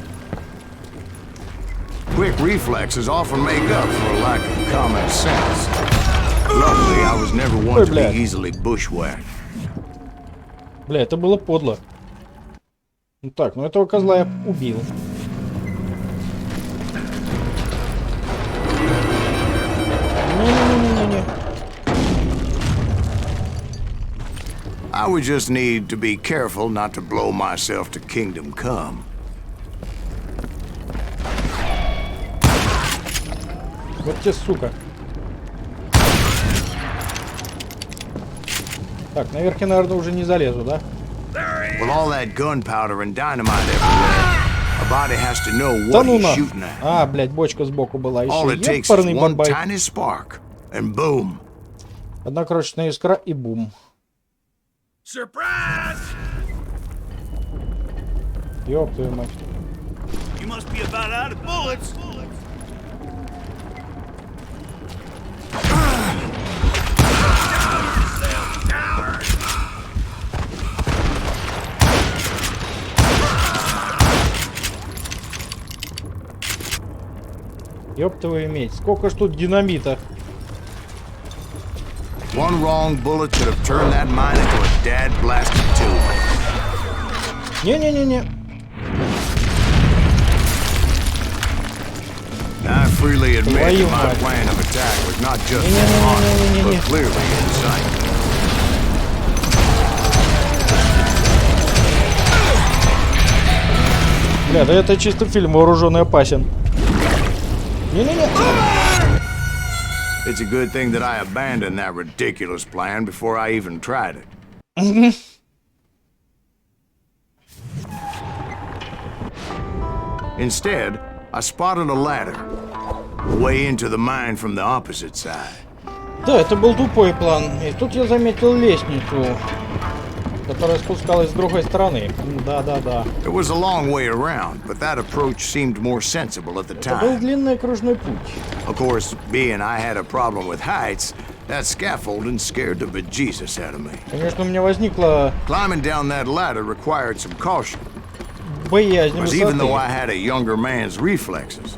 Quick reflexes often make up for a lack of common sense. Luckily, I was never one to be easily bushwhacked. Бля, это было подло. Ну так, ну этого козла я убил. Не-не-не-не-не. I would just need to be careful not to blow myself to kingdom come. Вот те, сука. Так, наверх я, наверное, уже не залезу, да? With all that gunpowder and dynamite everywhere, a body has to know Да what ну he's на. shooting at. А, блядь, бочка сбоку была. All Еще it takes is епарный one бомбай. tiny spark, and boom. Одна крошечная искра и бум. Surprise! Ёб твою мать. You must be about out of bullets. Ёб твою медь. Сколько ж тут динамита. One wrong bullet could have turned that mine into a dad-blasted tube. Не-не-не-не. I freely admit Твою my мать. plan of attack was not just Не-не-не-не-не-не-не. smart, but clearly in sight. Бля, да это чисто фильм «Вооруженный опасен». Не-не-не. It's a good thing that I abandoned that ridiculous plan before I even tried it. Instead, I spotted a ladder way into the mine from the opposite side. Да, это был тупой план. И тут я заметил лестницу, которая спускалась с другой стороны. Да-да-да. It was a long way around, but that approach seemed more sensible at the Это был time. длинный окружной путь. Of course, being I had a problem with heights, that scaffolding scared the bejesus out of me. Конечно, у меня возникла Climbing down that ladder required some caution, боязнь because even though I высоты. had a younger man's reflexes,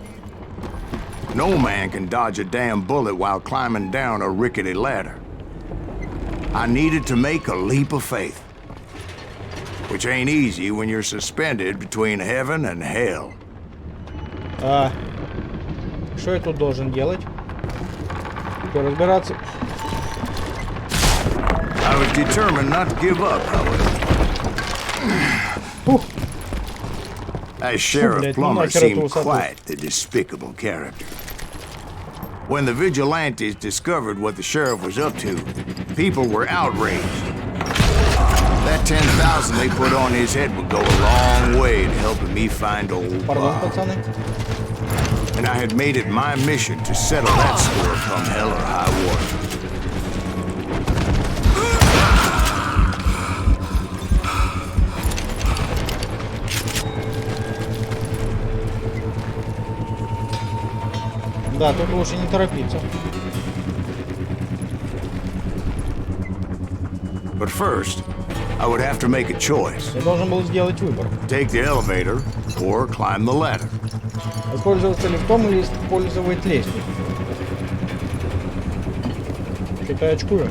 no man can dodge a damn bullet while climbing down a rickety ladder. I needed to make a leap of faith, which ain't easy when you're suspended between heaven and hell. А, что я тут должен делать? Что, разбираться? I was determined not to give up, however. Фух. As Sheriff блядь, ну Plummer нахер эту seemed высоту. quite the despicable character. When the vigilantes discovered what the sheriff was up to, people were outraged. That 10,000 they put on his head would go a long way to helping me find old Пардон, Bob. пацаны. And I had made it my mission to settle that score come hell or high water. Да, тут лучше не торопиться. But first, I would have to make a choice. Я должен был сделать выбор. Take the elevator or climb the ladder. Пользоваться лифтом или использовать лестницу. Что-то я очкую.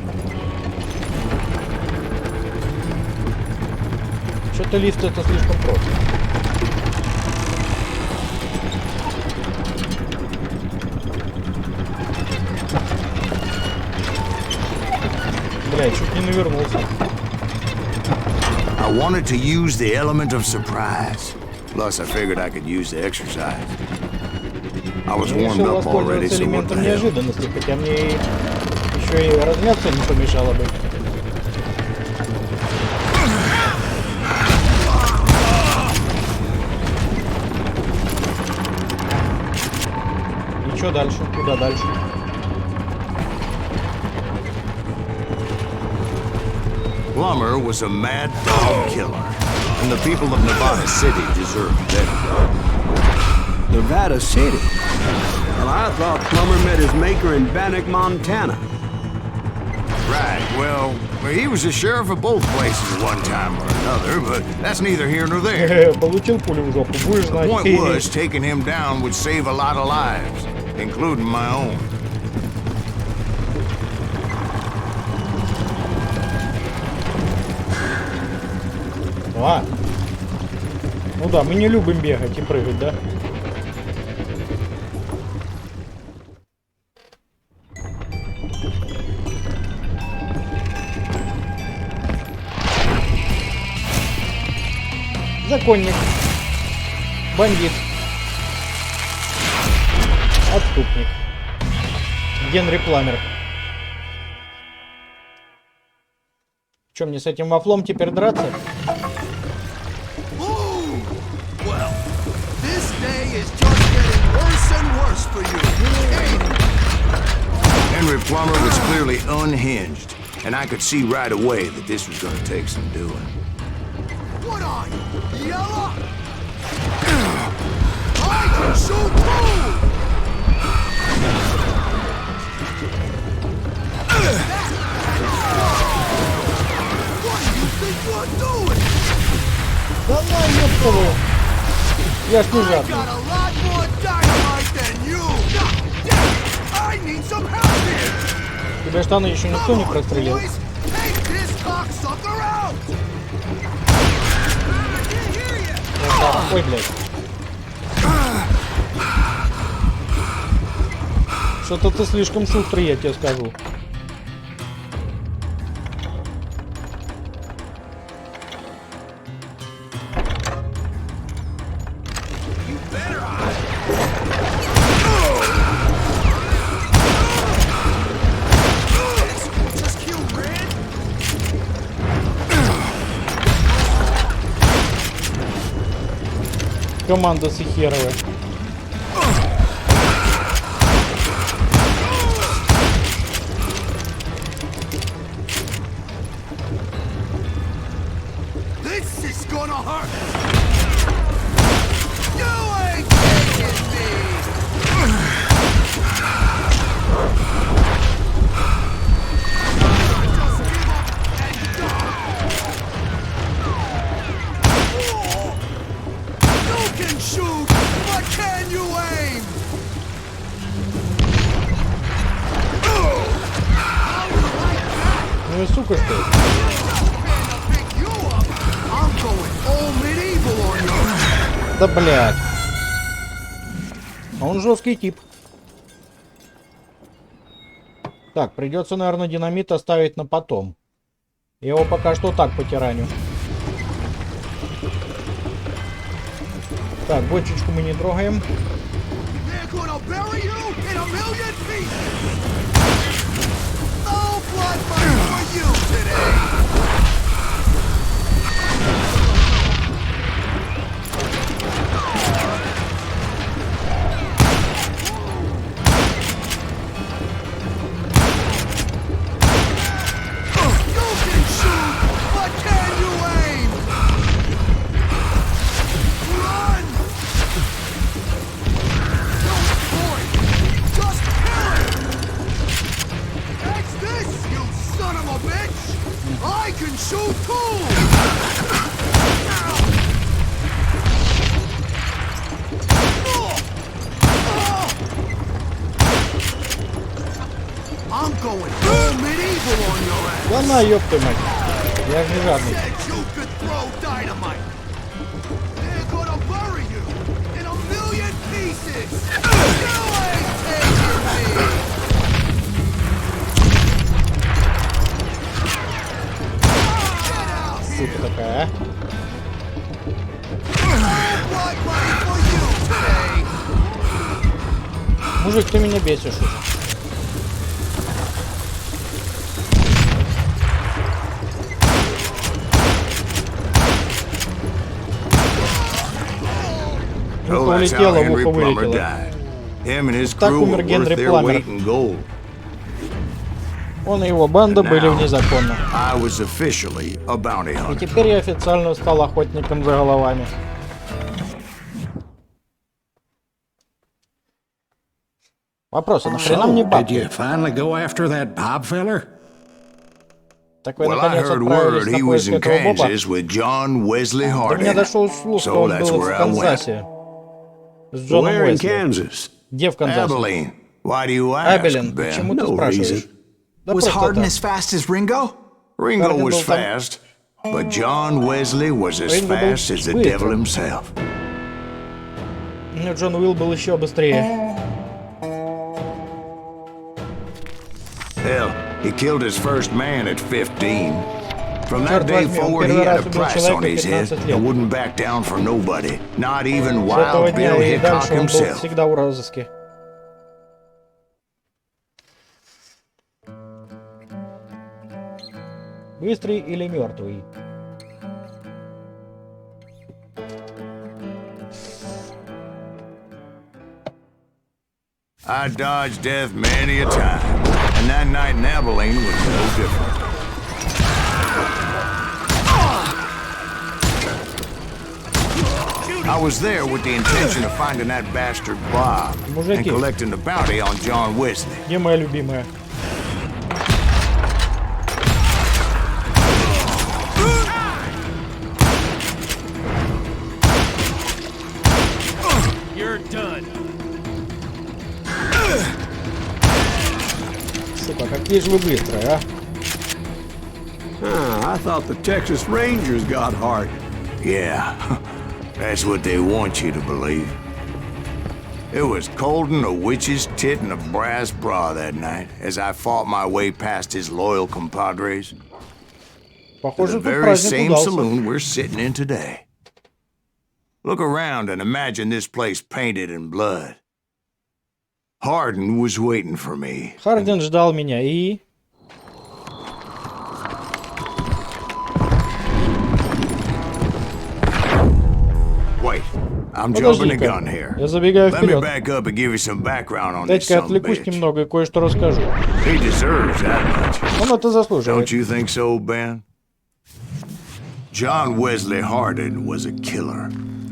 Что-то лифт это слишком просто. Бля, чуть не навернулся. I wanted to use the element of surprise. Plus, I figured I could use the exercise. I was Я warmed решил up already, воспользоваться so what the элементом hell? неожиданности, хотя мне еще и размяться не помешало бы. И что дальше? Куда дальше? Plummer was a mad dog killer, and the people of Nevada City deserved better. Nevada City? Well, I thought Plummer met his maker in Bannock, Montana. Right, well, he was the sheriff of both places at one time or another, but that's neither here nor there. Получил пулю в жопу, будешь The знать. point was, taking him down would save a lot of lives, including my own. А. Ну да, мы не любим бегать и прыгать, да? Законник. Бандит. Отступник. Генри Пламер. Че, мне с этим вафлом теперь драться? Well, this day is just getting worse and worse for you. Henry Plummer was clearly unhinged, and I could see right away that this was gonna take some doing. What are you, yellow? I can shoot too! What do you think you're doing? Давай, ёптову. Я ж не I жадный. got a lot more dynamite than you! God damn! I need some help here! Тебя штаны еще никто не прострелил. Boys, take this cocksucker out! Ой, блядь. Что-то ты слишком шустрый, я тебе скажу. Команда Сихерова. This is gonna hurt! You ain't taking me! Just give up and die! You can shoot, but can you aim? Ну и сука, что ли? Pick you up! I'm going all medieval on you! Да блядь. А он жесткий тип. Так, придется, наверное, динамит оставить на потом. Я его пока что так потираню. Так, бочечку мы не трогаем. They're gonna bury you in a million pieces! No blood money for you today! You can shoot, but can you aim? Run! Just kill him! That's this, you son of a bitch! I can shoot too! I'm going full medieval on your ass! Да на, ёб твою мать. Я же не жадный. Said you could throw dynamite! They're gonna bury you in a million pieces! You ain't taking me! Get out here! Сука такая, а. No blood money for you today! Мужик, ты меня бесишь уже. So Ухо that's how улетело, в Henry ухо Plummer вылетело. died. Him and his Так crew умер were Генри worth their Пламер. weight in gold. Он и его банда были вне закона. I was officially a bounty И hunter. теперь я официально стал охотником за головами. Вопрос, а нахрена мне Did бабки? you finally go after that Bob feller? Так вы Well, I наконец heard отправились word на he was поиски in этого Боба? Kansas with John Wesley До меня Harding. дошел слух, что So он that's был where в I went. Канзасе. С Джоном Where in Уэсли. Kansas? Где в Канзасе? Abilene. Why do you ask, Абелин, Ben? почему ты No спрашиваешь? reason. Да Was просто Hardin так. as fast as Ringo? Ringo Harding was был там- fast, but John Wesley was as Ringo был fast as the быстр. devil himself. Ну, Джон Уилл был еще быстрее. Hell, he killed his first man at 15. From that day forward, he had a price on his head and wouldn't back down for nobody, not even С этого Wild дня Bill и Hickok дальше он был himself. всегда в розыске. Быстрый или мертвый? I dodged death many a time, and that night in Abilene was no different. I was there with the intention of finding that bastard Bob and collecting the bounty on John Wesley. Где моя любимая? You're done. Сука, какие же вы быстрые, а? I thought the Texas Rangers got heart. Yeah, that's what they want you to believe. It was cold in a witch's tit and a brass bra that night as I fought my way past his loyal compadres. To Похоже, the тут very праздник same удался. saloon we're sitting in today. Look around and imagine this place painted in blood. Hardin was waiting for me. Хардин ждал меня и... Wait, I'm jumping the Подожди-ка, gun here. я забегаю Let me вперед. back up and give you some background on this Дайте-ка son of a отвлекусь bitch. немного и кое-что расскажу. He deserves that much. Он это заслуживает. Don't you think so, Ben? John Wesley Hardin was a killer.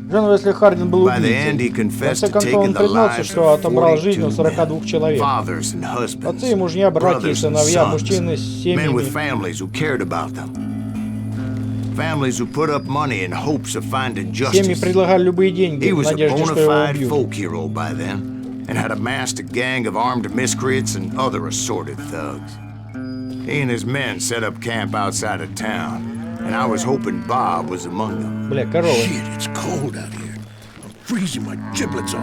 Джон Уэсли Хардин был By the end, he убийцей. В confessed конце to концов, он taking the признался, lives что of отобрал жизнь у 42 42 человек. fathers and husbands, Отцы и мужья, братья и brothers and сыновья, sons, мужчины с men with семьями. families who cared about them. Families who put up money in hopes of finding Семьи justice. предлагали любые деньги He в was a надежде, bona что его fide убьют. folk hero by then, and had amassed a gang of armed miscreants and other assorted thugs. He and his men set up camp outside of town, and I was hoping Bob was among them. Бля, коровы. Shit, it's cold out here. I'm freezing my giblets off.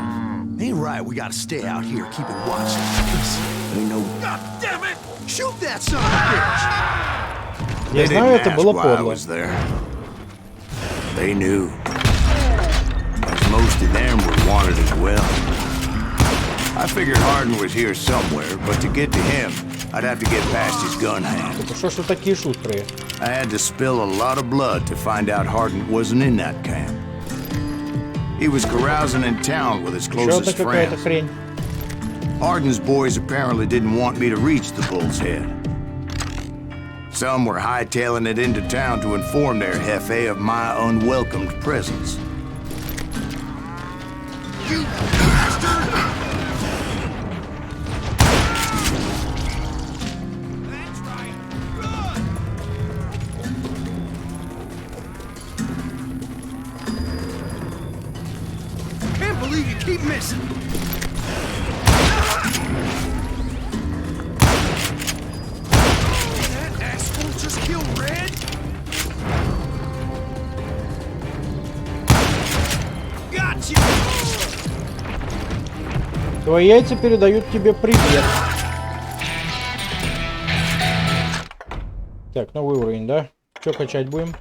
Ain't right, we gotta stay out here, keeping watch. Ain't no God damn it! Shoot that son of a bitch! Я They знаю, didn't это ask было why I подло. was there. They knew. As most of them were wanted as well. I figured Hardin was here somewhere, but to get to him, I'd have to get past his gun hand. Что ж вы такие шустрые? I had to spill a lot of blood to find out Hardin wasn't in that camp. He was carousing in town with his Еще одна closest какая-то friends. хрень. Hardin's boys apparently didn't want me to reach the Bull's Head. Some were hightailing it into town to inform their jefe of my unwelcomed presence. You bastard! That's right. Run! Can't believe you keep missing. That asshole just killed Red? Gotcha! Твои яйца передают тебе привет. Так, новый уровень, да? Что качать будем?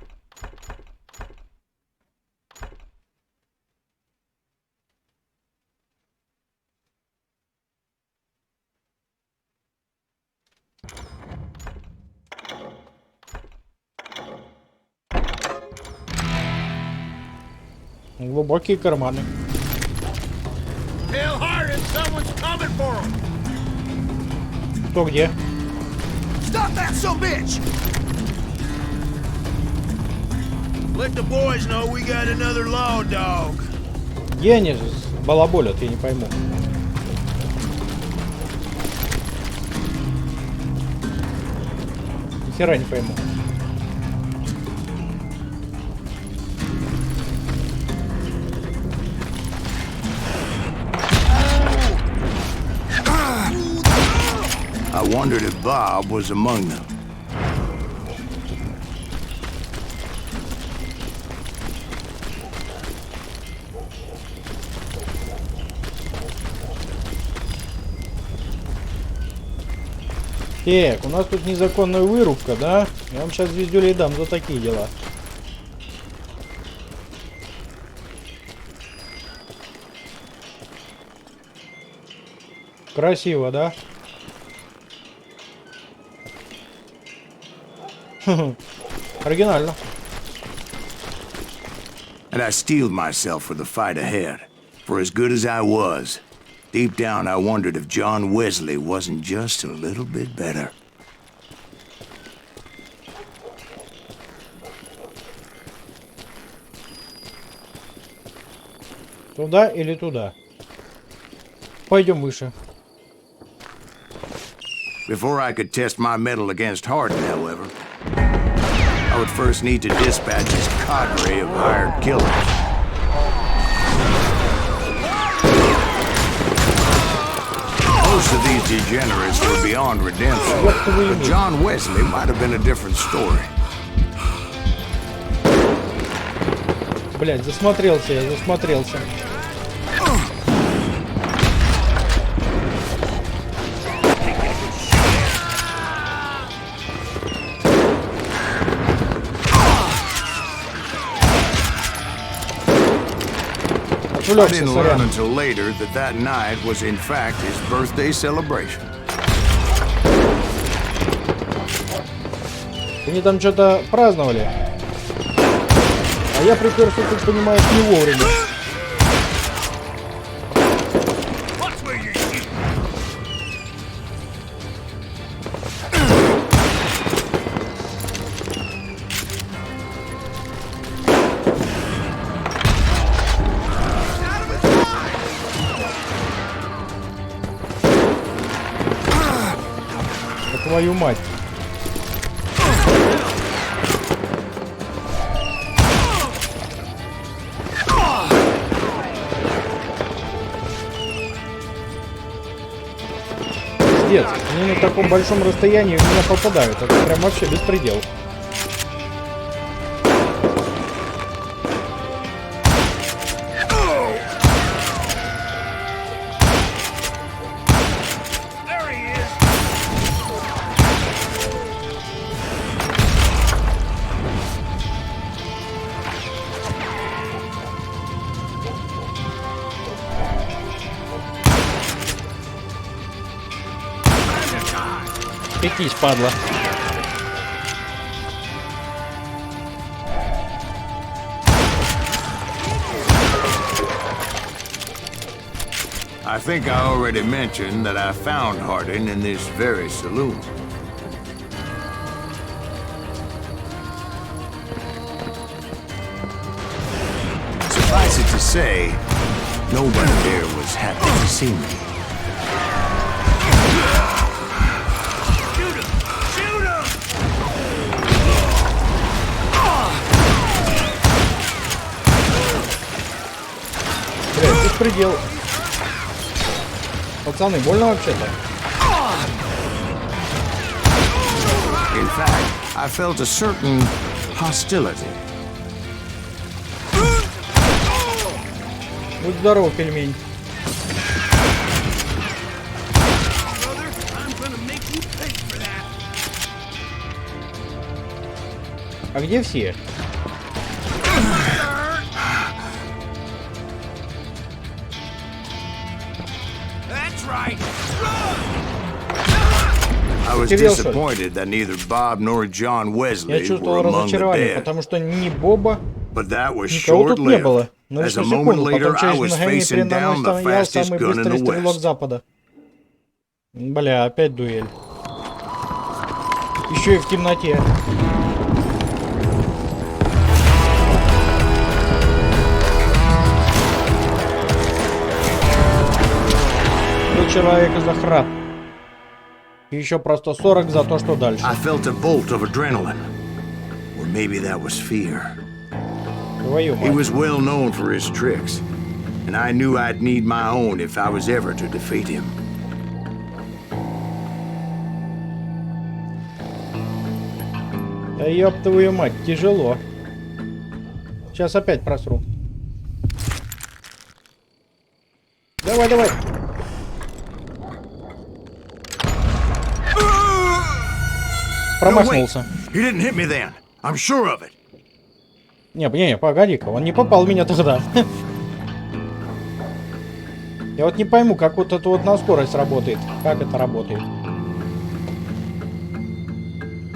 Глубокие карманы. Tell Hardin someone's coming for him. Кто где? Stop that son of a bitch! Let the boys know we got another law dog. Где они же балаболят, я не пойму. Ни хера не пойму. I wondered if Bob was among them. Так, у нас тут незаконная вырубка, да? Я вам сейчас звездюлей дам за такие дела. Красиво, да? Оригинально. And I steeled myself for the fight ahead. For as good as I was, deep down I wondered if John Wesley wasn't just a little bit better. Туда или туда? Пойдем выше. Before I could test my mettle against Hardin, however, I would first need to dispatch his cadre of hired killers. Most of these degenerates were beyond redemption, but John Wesley might have been a different story. Блять, засмотрелся я, засмотрелся. I didn't learn until later that that night was in fact his birthday celebration. Они там что-то праздновали. А я приперся, как понимаешь, не вовремя. Твою мать. Пиздец, они на таком большом расстоянии в меня попадают. Это прям вообще беспредел. Пекись, падла. I think I already mentioned that I found Hardin in this very saloon. Suffice it to say, nobody there was happy to see me. Предел. Пацаны, больно вообще-то? In fact, I felt a certain hostility. Будь здоров, пельмень. А где все? I was disappointed that neither Bob nor John Wesley Я чувствовал were among the разочарование, dead. потому что ни Боба, But that was никого тут не было. short-lived. Но лишь As a на moment секунду, later, потом I через was мгновение facing передо мной down the стоял fastest самый gun in быстрый the стрелок West. Запада. Бля, опять дуэль. Еще и в темноте. Человека за храп. И еще просто 40 за то, что дальше. I felt a bolt of adrenaline. Or maybe that was fear. Твою He мать. was well known for his tricks, and I knew I'd need my own if I was ever to defeat him. Да ёб твою мать, тяжело. Сейчас опять просру. Давай, давай. промахнулся. He didn't hit me then. I'm sure of it. Не, погоди-ка, он не попал в меня тогда. Я вот не пойму, как вот это вот на скорость работает. Как это работает?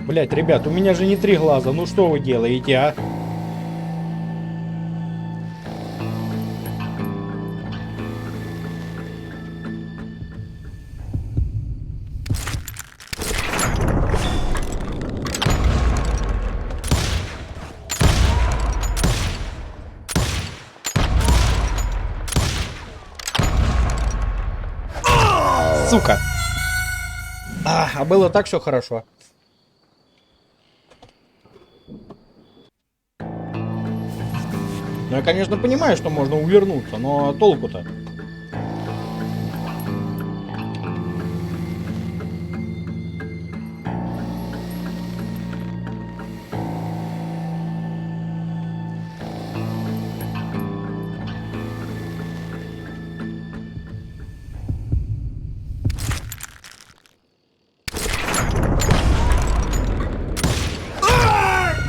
Блять, ребят, у меня же не 3 глаза. Ну что вы делаете, а? Сука. А было так все хорошо. Ну, я, конечно, понимаю, что можно увернуться, но толку-то?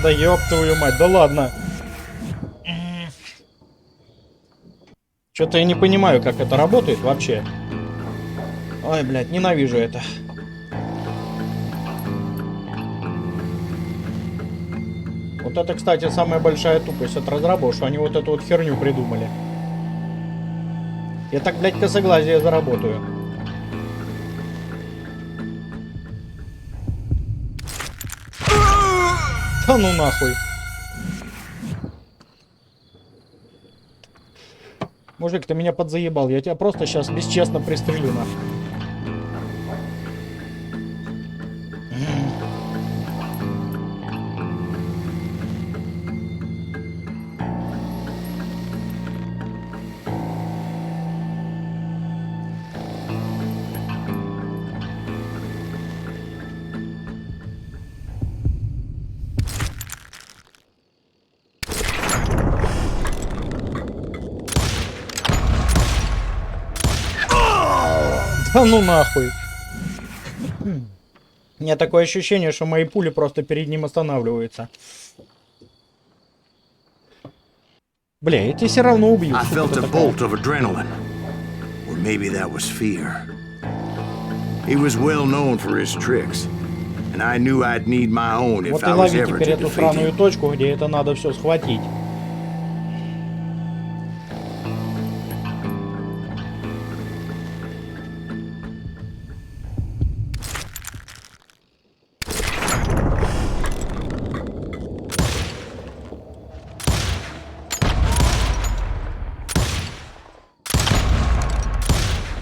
Да ёб твою мать, да ладно. Что-то я не понимаю, как это работает вообще. Ой, блядь, ненавижу это. Вот это, кстати, самая большая тупость от разработчиков, что они вот эту вот херню придумали. Я так, блядь, косоглазие заработаю. Да ну нахуй. Мужик, ты меня подзаебал. Я тебя просто сейчас бесчестно пристрелю нахуй. Да ну нахуй. У меня такое ощущение, что мои пули просто перед ним останавливаются. Бля, я тебя все равно убью. I felt a bolt of adrenaline. Or maybe that was fear. He was well known for his tricks. And I knew I'd need my own if Вот и I was лови ever теперь to эту defeat сраную him. точку, где это надо все схватить.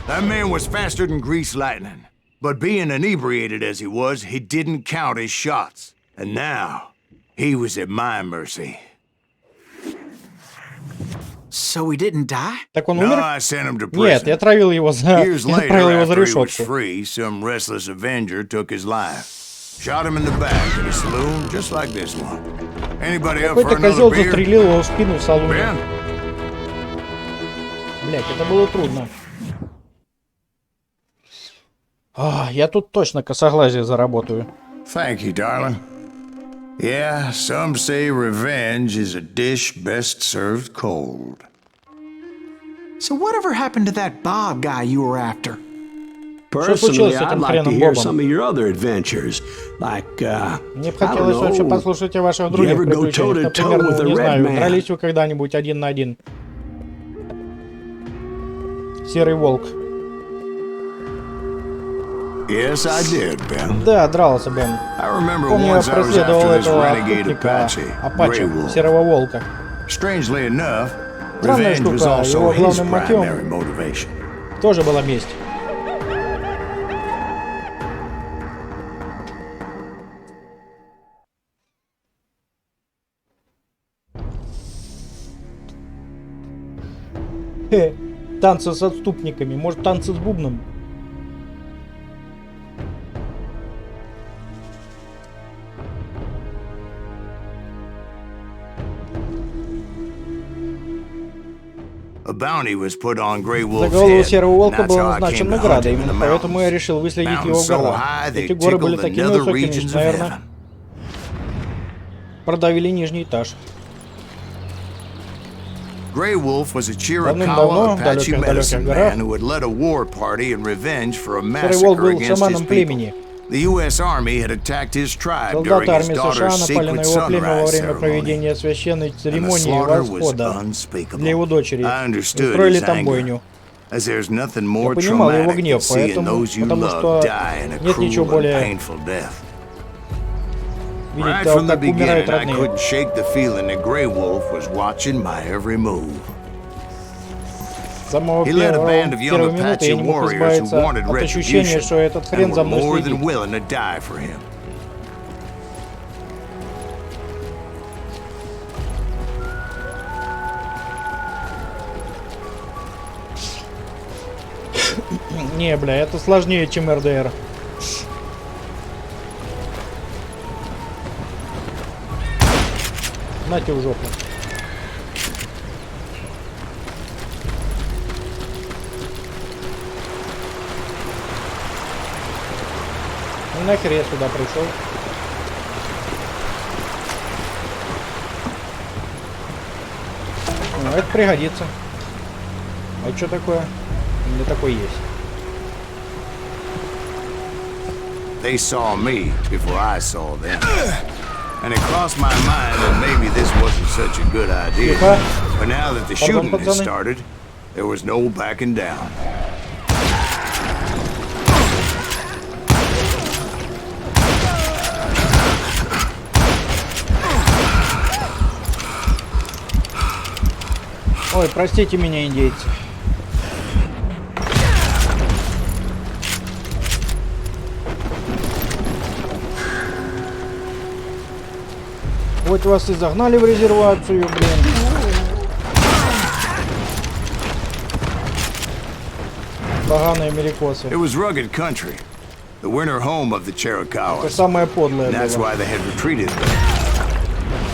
That man was faster than grease lightning. But being inebriated as he was, he didn't count his shots. And now, he was at my mercy. So he didn't die? Так он No, умер? I sent him to Нет, prison. я отправил его за... Years Я later, отправил его за after he was решетку. free, some restless avenger took his life. Shot him in the back in a saloon just like this one. Anybody up for Какой-то another козел beer? застрелил его в спину в салоне. Ben? Блять, это было трудно. Я тут точно косоглазие заработаю. Thank you, darling. Yeah, some say revenge is a dish best served cold. So whatever happened to that Bob guy you were after? Personally, случилось с I'd этим like to хреном hear Бобом? some of your other adventures. Like, Мне бы I don't хотелось вообще know, послушать о ваших you других ever go приключениях. toe-to-toe Например, with ну, a не red знаю, man? дрались вы когда-нибудь 1 на 1? Серый волк. Yes, I did, Ben. Да, дрался, Бен. I remember Помню, я once I was преследовал after this этого renegade отступника, Apache, Апачи, Grey Wolf. серого волка. Strangely enough, Странная revenge was штука, also его his главным мотивом primary motivation. тоже была месть. Танцы с отступниками, может танцы с бубном? A bounty was put on Grey За Wolf's голову head, серого and волка that's был how I назначен came to hunt наградой. him in the Именно поэтому я mountains. решил выследить его в Mountains so горах. high they Эти горы были tickled the такими nether высокими, regions что, of наверное, heaven. Продавили нижний этаж. Grey Wolf was a Давным-давно, Chiricahua в Apache далеких-далеких medicine горах, man who had led a war party in revenge for a Серый волк massacre был against his шаманом people. племени. The U.S. Army had attacked his tribe Солдаты during his армии США daughter's напали на secret его племя во sunrise время ceremony. проведения священной And the церемонии slaughter was восхода unspeakable. для его дочери. I И understood устроили his там anger, бойню. as there's nothing more Я понимал его traumatic гнев, than seeing поэтому, those you потому love что die in a нет ничего cruel and более painful death. видеть Right того, from the как умирают beginning, I родные. couldn't shake the feeling that Grey Wolf was watching my every move. С самого He led a band of young первой минуты я Apache не мог warriors who избавиться wanted от ощущения, retribution что этот хрен and за were мной more than следит. willing to die for him. Не, бля, это сложнее, чем РДР. Нате в жопу. Ну нахер я сюда пришел? Ну, это пригодится. А что такое? У меня такой есть. They saw me before I saw them. And it crossed my mind that maybe this wasn't such a good idea. Тихо. But now that the Пардон, shooting had пацаны. started, there was no backing down. Ой, простите меня, индейцы. Вот вас и загнали в резервацию, блин. Поганые америкосы. It was rugged country, the winter home of the Это Chiricahuas. самое подлое And that's было. why they had retreated there.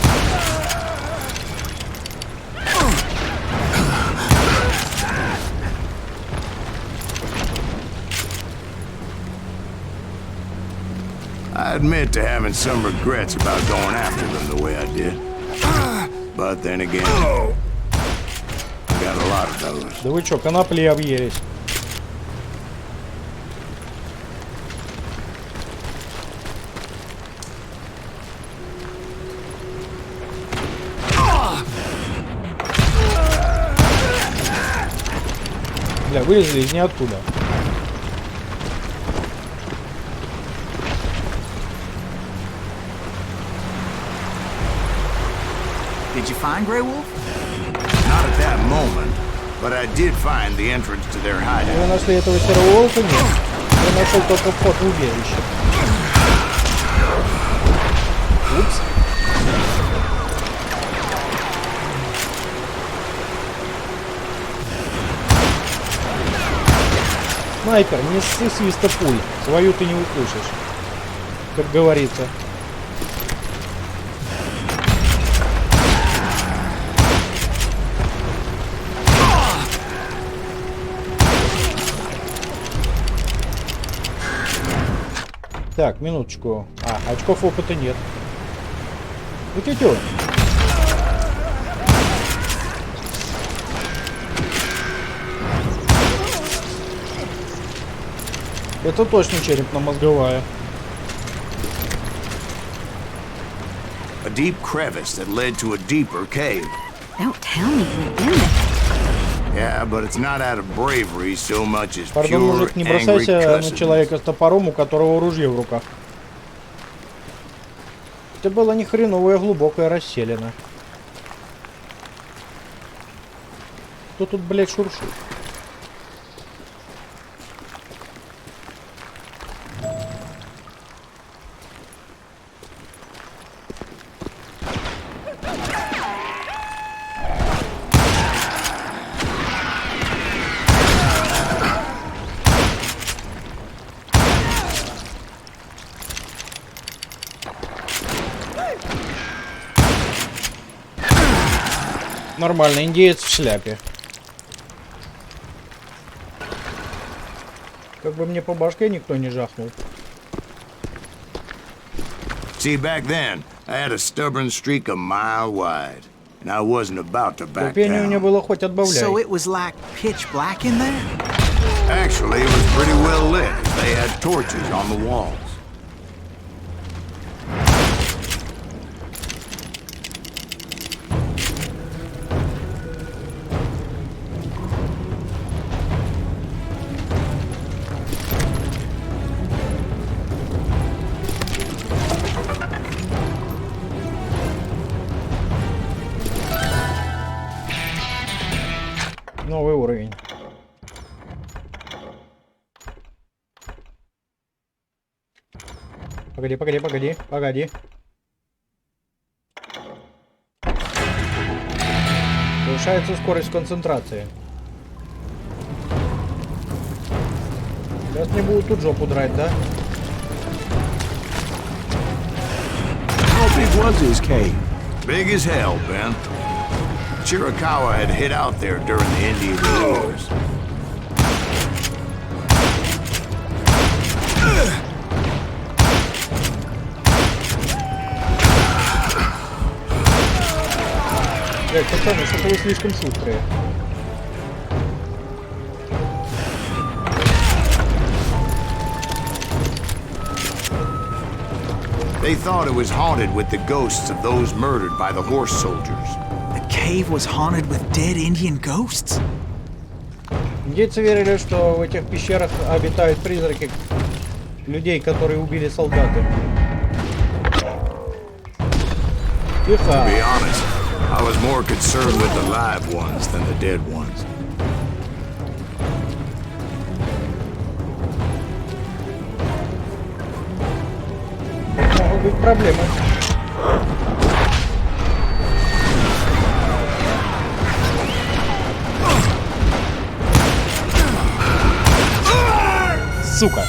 I admit to having some regrets about going after them the way I did. But then again, I got a lot of those. Да вы чё, конопли объелись? Бля, вылезли из ниоткуда. Did you find Grey Wolf? Not at that moment, but I did find the entrance to their hideout. Вы нашли этого серого волка? Нет. Я нашел только вход в убежище. Упс. Снайпер, не ссы свиста пуль. Свою ты не услышишь. Как говорится. Так, минуточку. А, очков опыта нет. Утю-тю. Это точно черепно-мозговая. A deep crevice that led to a deeper cave. Don't tell me we've been there. Yeah, but it's not out of bravery so much as Пардон, pure мужик, не angry бросайся на cussing. человека с топором, у которого ружье в руках. Это была ни хреновая глубокая расселена. Кто тут, блядь, шуршит? Нормально, индеец в шляпе. Как бы мне по башке никто не жахнул. See, back then, I had a stubborn streak a mile wide, and I wasn't about to back Терпение у меня down. было хоть отбавляй. So it was like pitch black in there? Actually, it was pretty well lit. They had torches on the walls. Новый уровень. Погоди. Повышается скорость концентрации. Сейчас мне будут тут жопу драть, да? How big was his cave? Big as hell, Ben. Chiricahua had hid out there during the Indian Wars. Блять, пацаны, что-то вы слишком шустрые. They thought it was haunted with the ghosts of those murdered by the horse soldiers. The cave was haunted with dead Indian ghosts? Индейцы верили, что в этих пещерах обитают призраки людей, которые убили солдаты. To be Тихо. honest, I was more concerned with the live ones than the dead ones. Могут быть проблемы. Сука.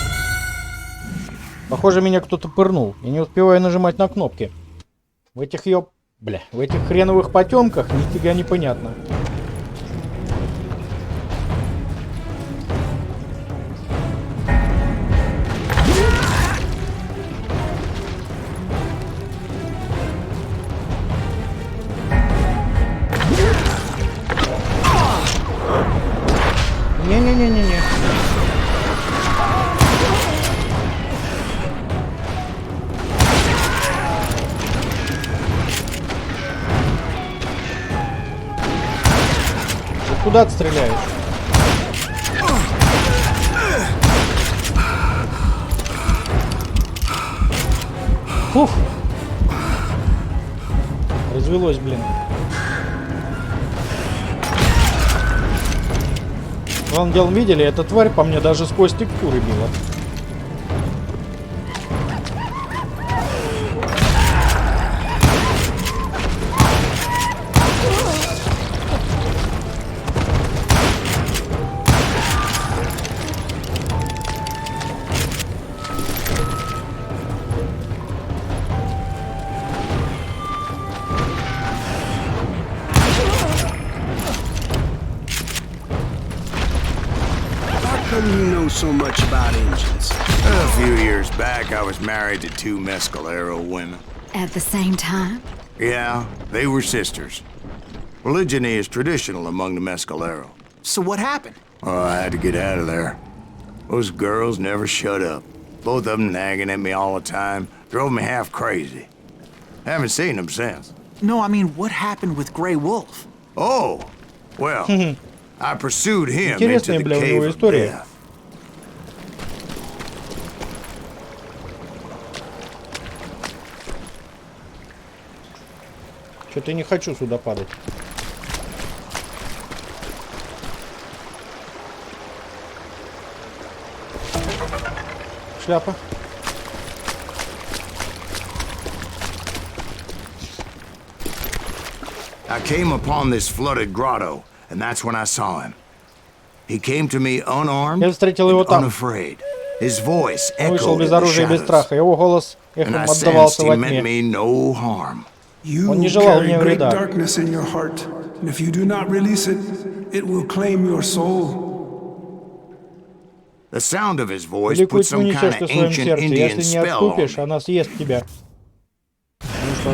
Похоже, меня кто-то пырнул. Я не успеваю нажимать на кнопки. В этих в этих хреновых потемках нифига не понятно. Не-не-не-не-не. Куда ты стреляешь? Фух. Развелось, блин. Главным делом, видели, эта тварь по мне даже сквозь текстуры била. How come you know so much about engines? A few years back, I was married to two Mescalero women. At the same time? Yeah, they were sisters. Religion is traditional among the Mescalero. So what happened? Oh, I had to get out of there. Those girls never shut up. Both of them nagging at me all the time. Drove me half crazy. Haven't seen them since. No, I mean, what happened with Grey Wolf? Oh, well, I pursued him into Интересная, the бля, у cave него of история. death. Что-то я не хочу сюда падать. Шляпа. I came upon this flooded grotto, and that's when I saw him. He came to me unarmed Я встретил его and там. unafraid. His voice Он вышел echoed без in the оружия и без shadows, страха. Его голос and эхом I sensed отдавался he во meant тьме. me no harm. You Он не желал carry мне great вреда. darkness in your heart, and if you do not release it, it will claim your soul. The sound of his voice Великую put тьму some несешь kind ты of в своем ancient сердце. Indian Если не spell on отступишь, me. она съест тебя. Ну что,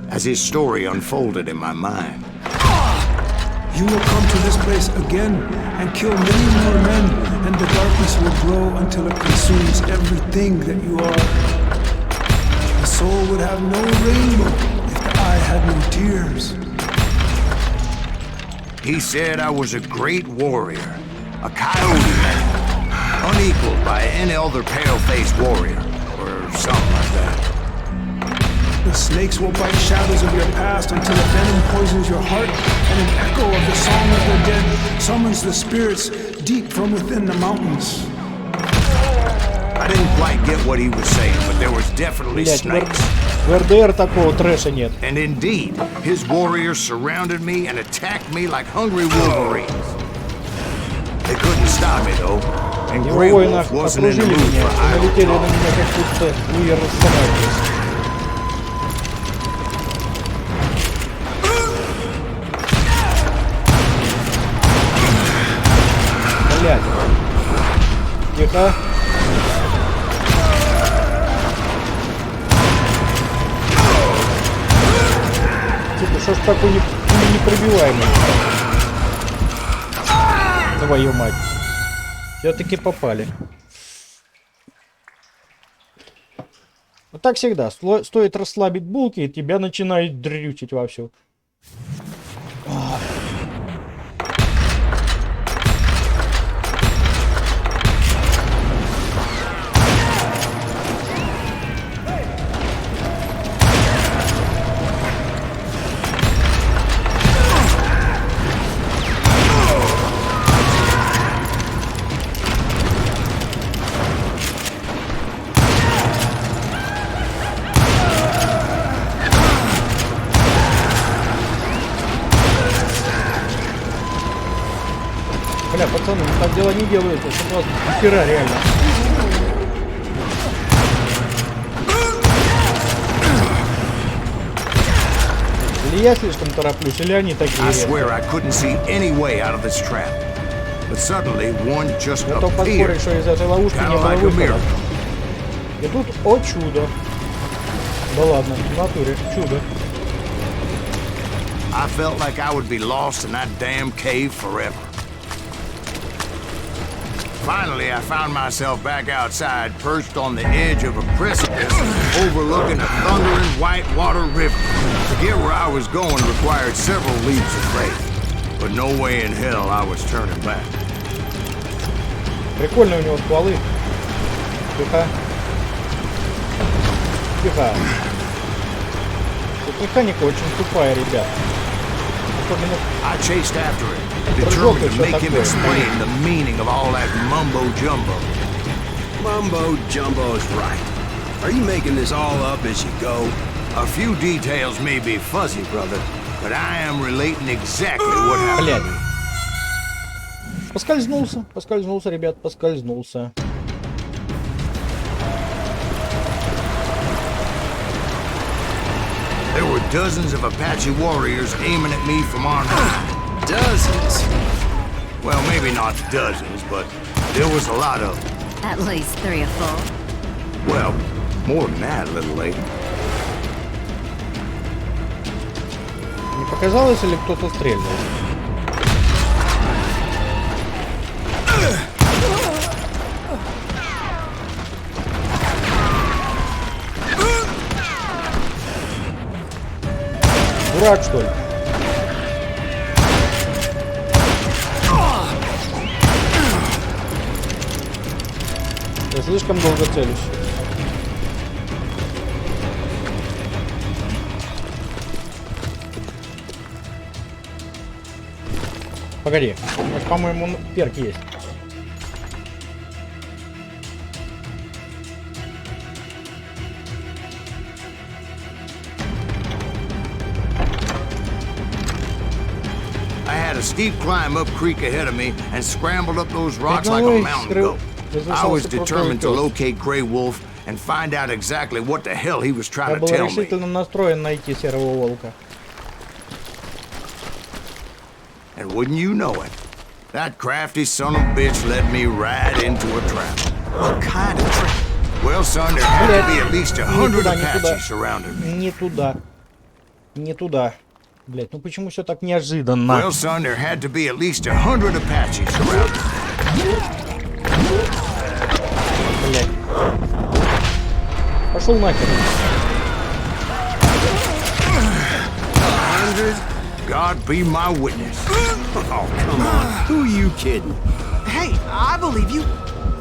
as his story unfolded in my mind. You will come to this place again and kill many more men, and the darkness will grow until it consumes everything that you are. The soul would have no rainbow if the eye had no tears. He said I was a great warrior, a coyote man, unequaled by any other pale-faced warrior, or something like that. The snakes will bite shadows of your past until the venom poisons your heart, and an echo of the song of the dead summons the spirits deep from within the mountains. I didn't quite get what he was saying, but there was definitely snakes. В РДР такого трэша нет. And indeed, his warriors surrounded me and attacked me like hungry wolverines. They couldn't stop me though, and Его Grey воины Wolf wasn't in the окружили mood меня for и idle налетели на talk. меня как будто Уир Самаркис. Блядь. Тихо. Типа, что ж такой непробиваемый? Твою мать. Все-таки попали. Вот так всегда. Стоит расслабить булки, и тебя начинают дрючить вовсю. Бля, пацаны, ну так дела не делаются, что у вас хера реально. Или я слишком тороплюсь, или они такие. I swear I couldn't see any way out of this trap. But suddenly one just Готов appeared, поспорить, что из этой ловушки не kind of было like a выхода. miracle. И тут, о чудо. Да ладно, в натуре, чудо. I felt like I would be lost in that damn cave forever. Finally, I found myself back outside, perched on the edge of a precipice, overlooking a thundering whitewater river. To get where I was going required several leaps of faith, but no way in hell I was turning back. Прикольные у него стволы. Тихо. Тихо. Тут механика очень тупая, ребят. Особенно... I chased after it, determined to make him explain the meaning of all that mumbo-jumbo. Mumbo-jumbo's right. Are you making this all up as you go? A few details may be fuzzy, brother, but I am relating exactly what happened to me. Поскользнулся, ребят, поскользнулся. There were dozens of Apache warriors aiming at me from on high. Dozens? Well, maybe not dozens, but there was a lot of them. At least 3 or 4. Well, more than that, little lady. Не показалось, или кто-то стрельнул? Дурак, что ли? Я слишком долго целюсь. Погоди, может, по-моему, перк есть. A steep climb up creek ahead of me and scrambled up those rocks like a mountain goat. I was determined to locate Grey Wolf and find out exactly what the hell he was trying to tell me. Я был решительно настроен найти серого волка. And wouldn't you know it, that crafty son of a bitch led me right into a trap. What kind of trap? Well, son, there had to be at least 100 Apaches surrounding me. Не туда. Не туда. Блять, ну почему все так неожиданно? Well, son, there had to be at least 100 Apaches around. Блять. Пошел нахер. 100? God be my witness. Oh, come on. Who are you kidding? Hey, I believe you.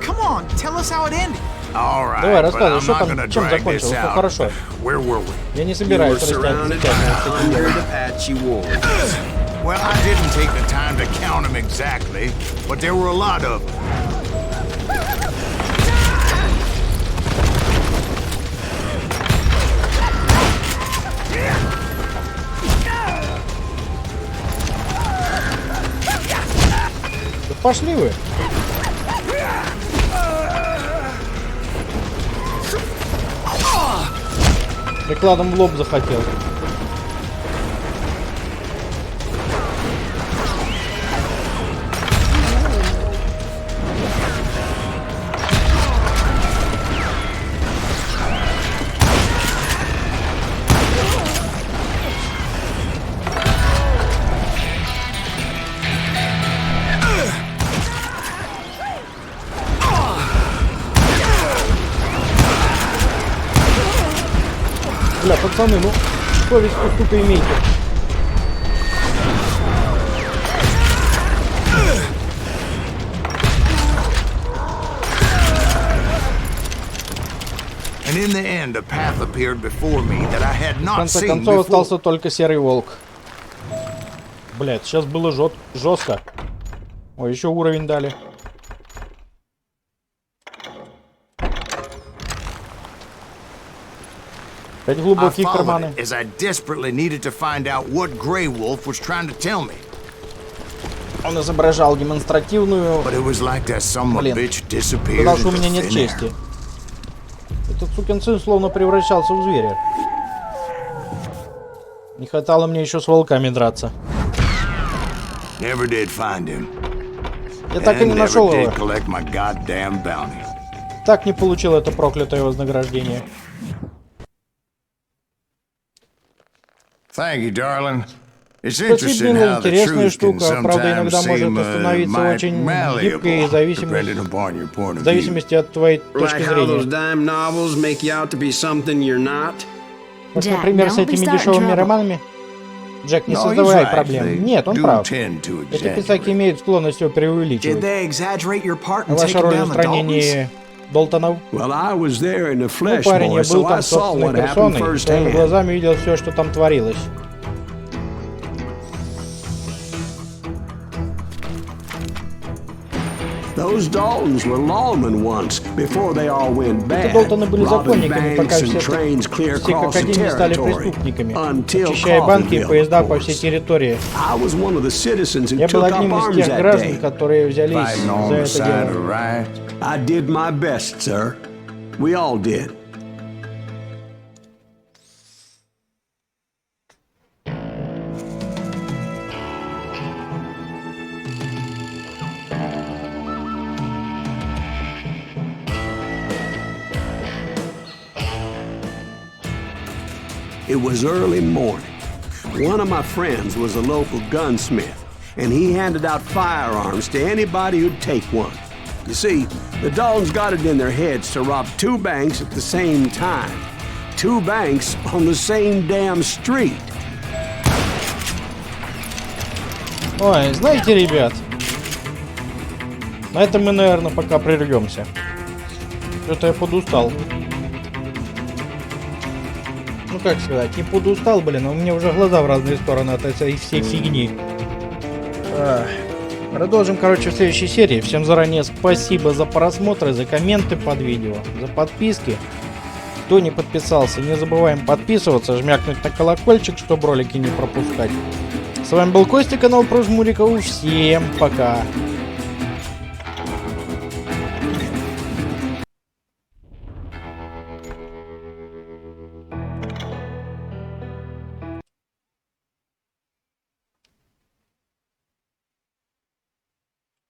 Come on, tell us how it ended. All right, Давай, but рассказывай, I'm что not там, gonna чем drag закончилось, this все out. хорошо. Where were we? Я не You were собираюсь surrounded by растягивать 100 Apache warriors. Well, I didn't take the time to count them exactly, but there were a lot of them. Да пошли вы. Прикладом в лоб захотел. Бля, пацаны, ну совесть хоть тут имейте. And in the end, a path appeared before me that I had В not конце seen концов before. остался только серый волк. Блять, сейчас было жестко. Ой, еще уровень дали. Опять I глубокие followed карманы. it as I desperately needed to find out what Grey Wolf was trying to tell me. Он изображал демонстративную... But it was like that son of a Блин, bitch disappeared сказал, что у into меня нет thin air. чести. Этот сукин сын словно превращался в зверя. Не хватало мне еще с волками драться. Never did find him. Я так и не And нашел never его. did collect my goddamn bounty. Так не получил это проклятое вознаграждение. Thank you, darling. It's Действительно interesting how the интересная truth can штука, правда, sometimes иногда может seem становиться очень гибкой, depending upon your point в of view. зависимости от твоей точки Like how those зрения. dime novels make you out to be something you're not. Вот, Jack, например, с don't be этими starting дешевыми trouble. романами. Джек, не No, he's создавай right. проблем. They Нет, он do прав. tend to Эти exaggerate. писаки имеют склонность его Did преувеличивать. they exaggerate your part А in ваша taking роль в down the Daltons? устранении Долтонов? Well, I was there in the Ну, flesh, парень, я boy, был so I там saw собственной what happened персоной, своими firsthand. глазами видел все, что там творилось. Those Daltons were lawmen once, before they all went bad. Долтоны были Robbing законниками, пока banks and все trains clear как across the академии стали territory. преступниками, Until очищая банки и Coffeeville, поезда of по всей course. территории. I was one of the citizens who Я был took up одним из arms тех that граждан, day. которые взялись Fighting on за the это side of дело. right. I did my best, sir. We all did. It was early morning. One of my friends was a local gunsmith, and he handed out firearms to anybody who'd take one. You see, the Daltons got it in their heads to rob two banks at the same time. Two banks on the same damn street. Ой, знаете, ребят, на этом мы, наверное, пока прервемся. Что-то я подустал. Ну как сказать, не подустал, блин, а у меня уже глаза в разные стороны от этой всей фигни. Продолжим, короче, в следующей серии. Всем заранее спасибо за просмотры, за комменты под видео, за подписки. Кто не подписался, не забываем подписываться, жмякнуть на колокольчик, чтобы ролики не пропускать. С вами был Костя, канал про Жмуриков. Всем пока!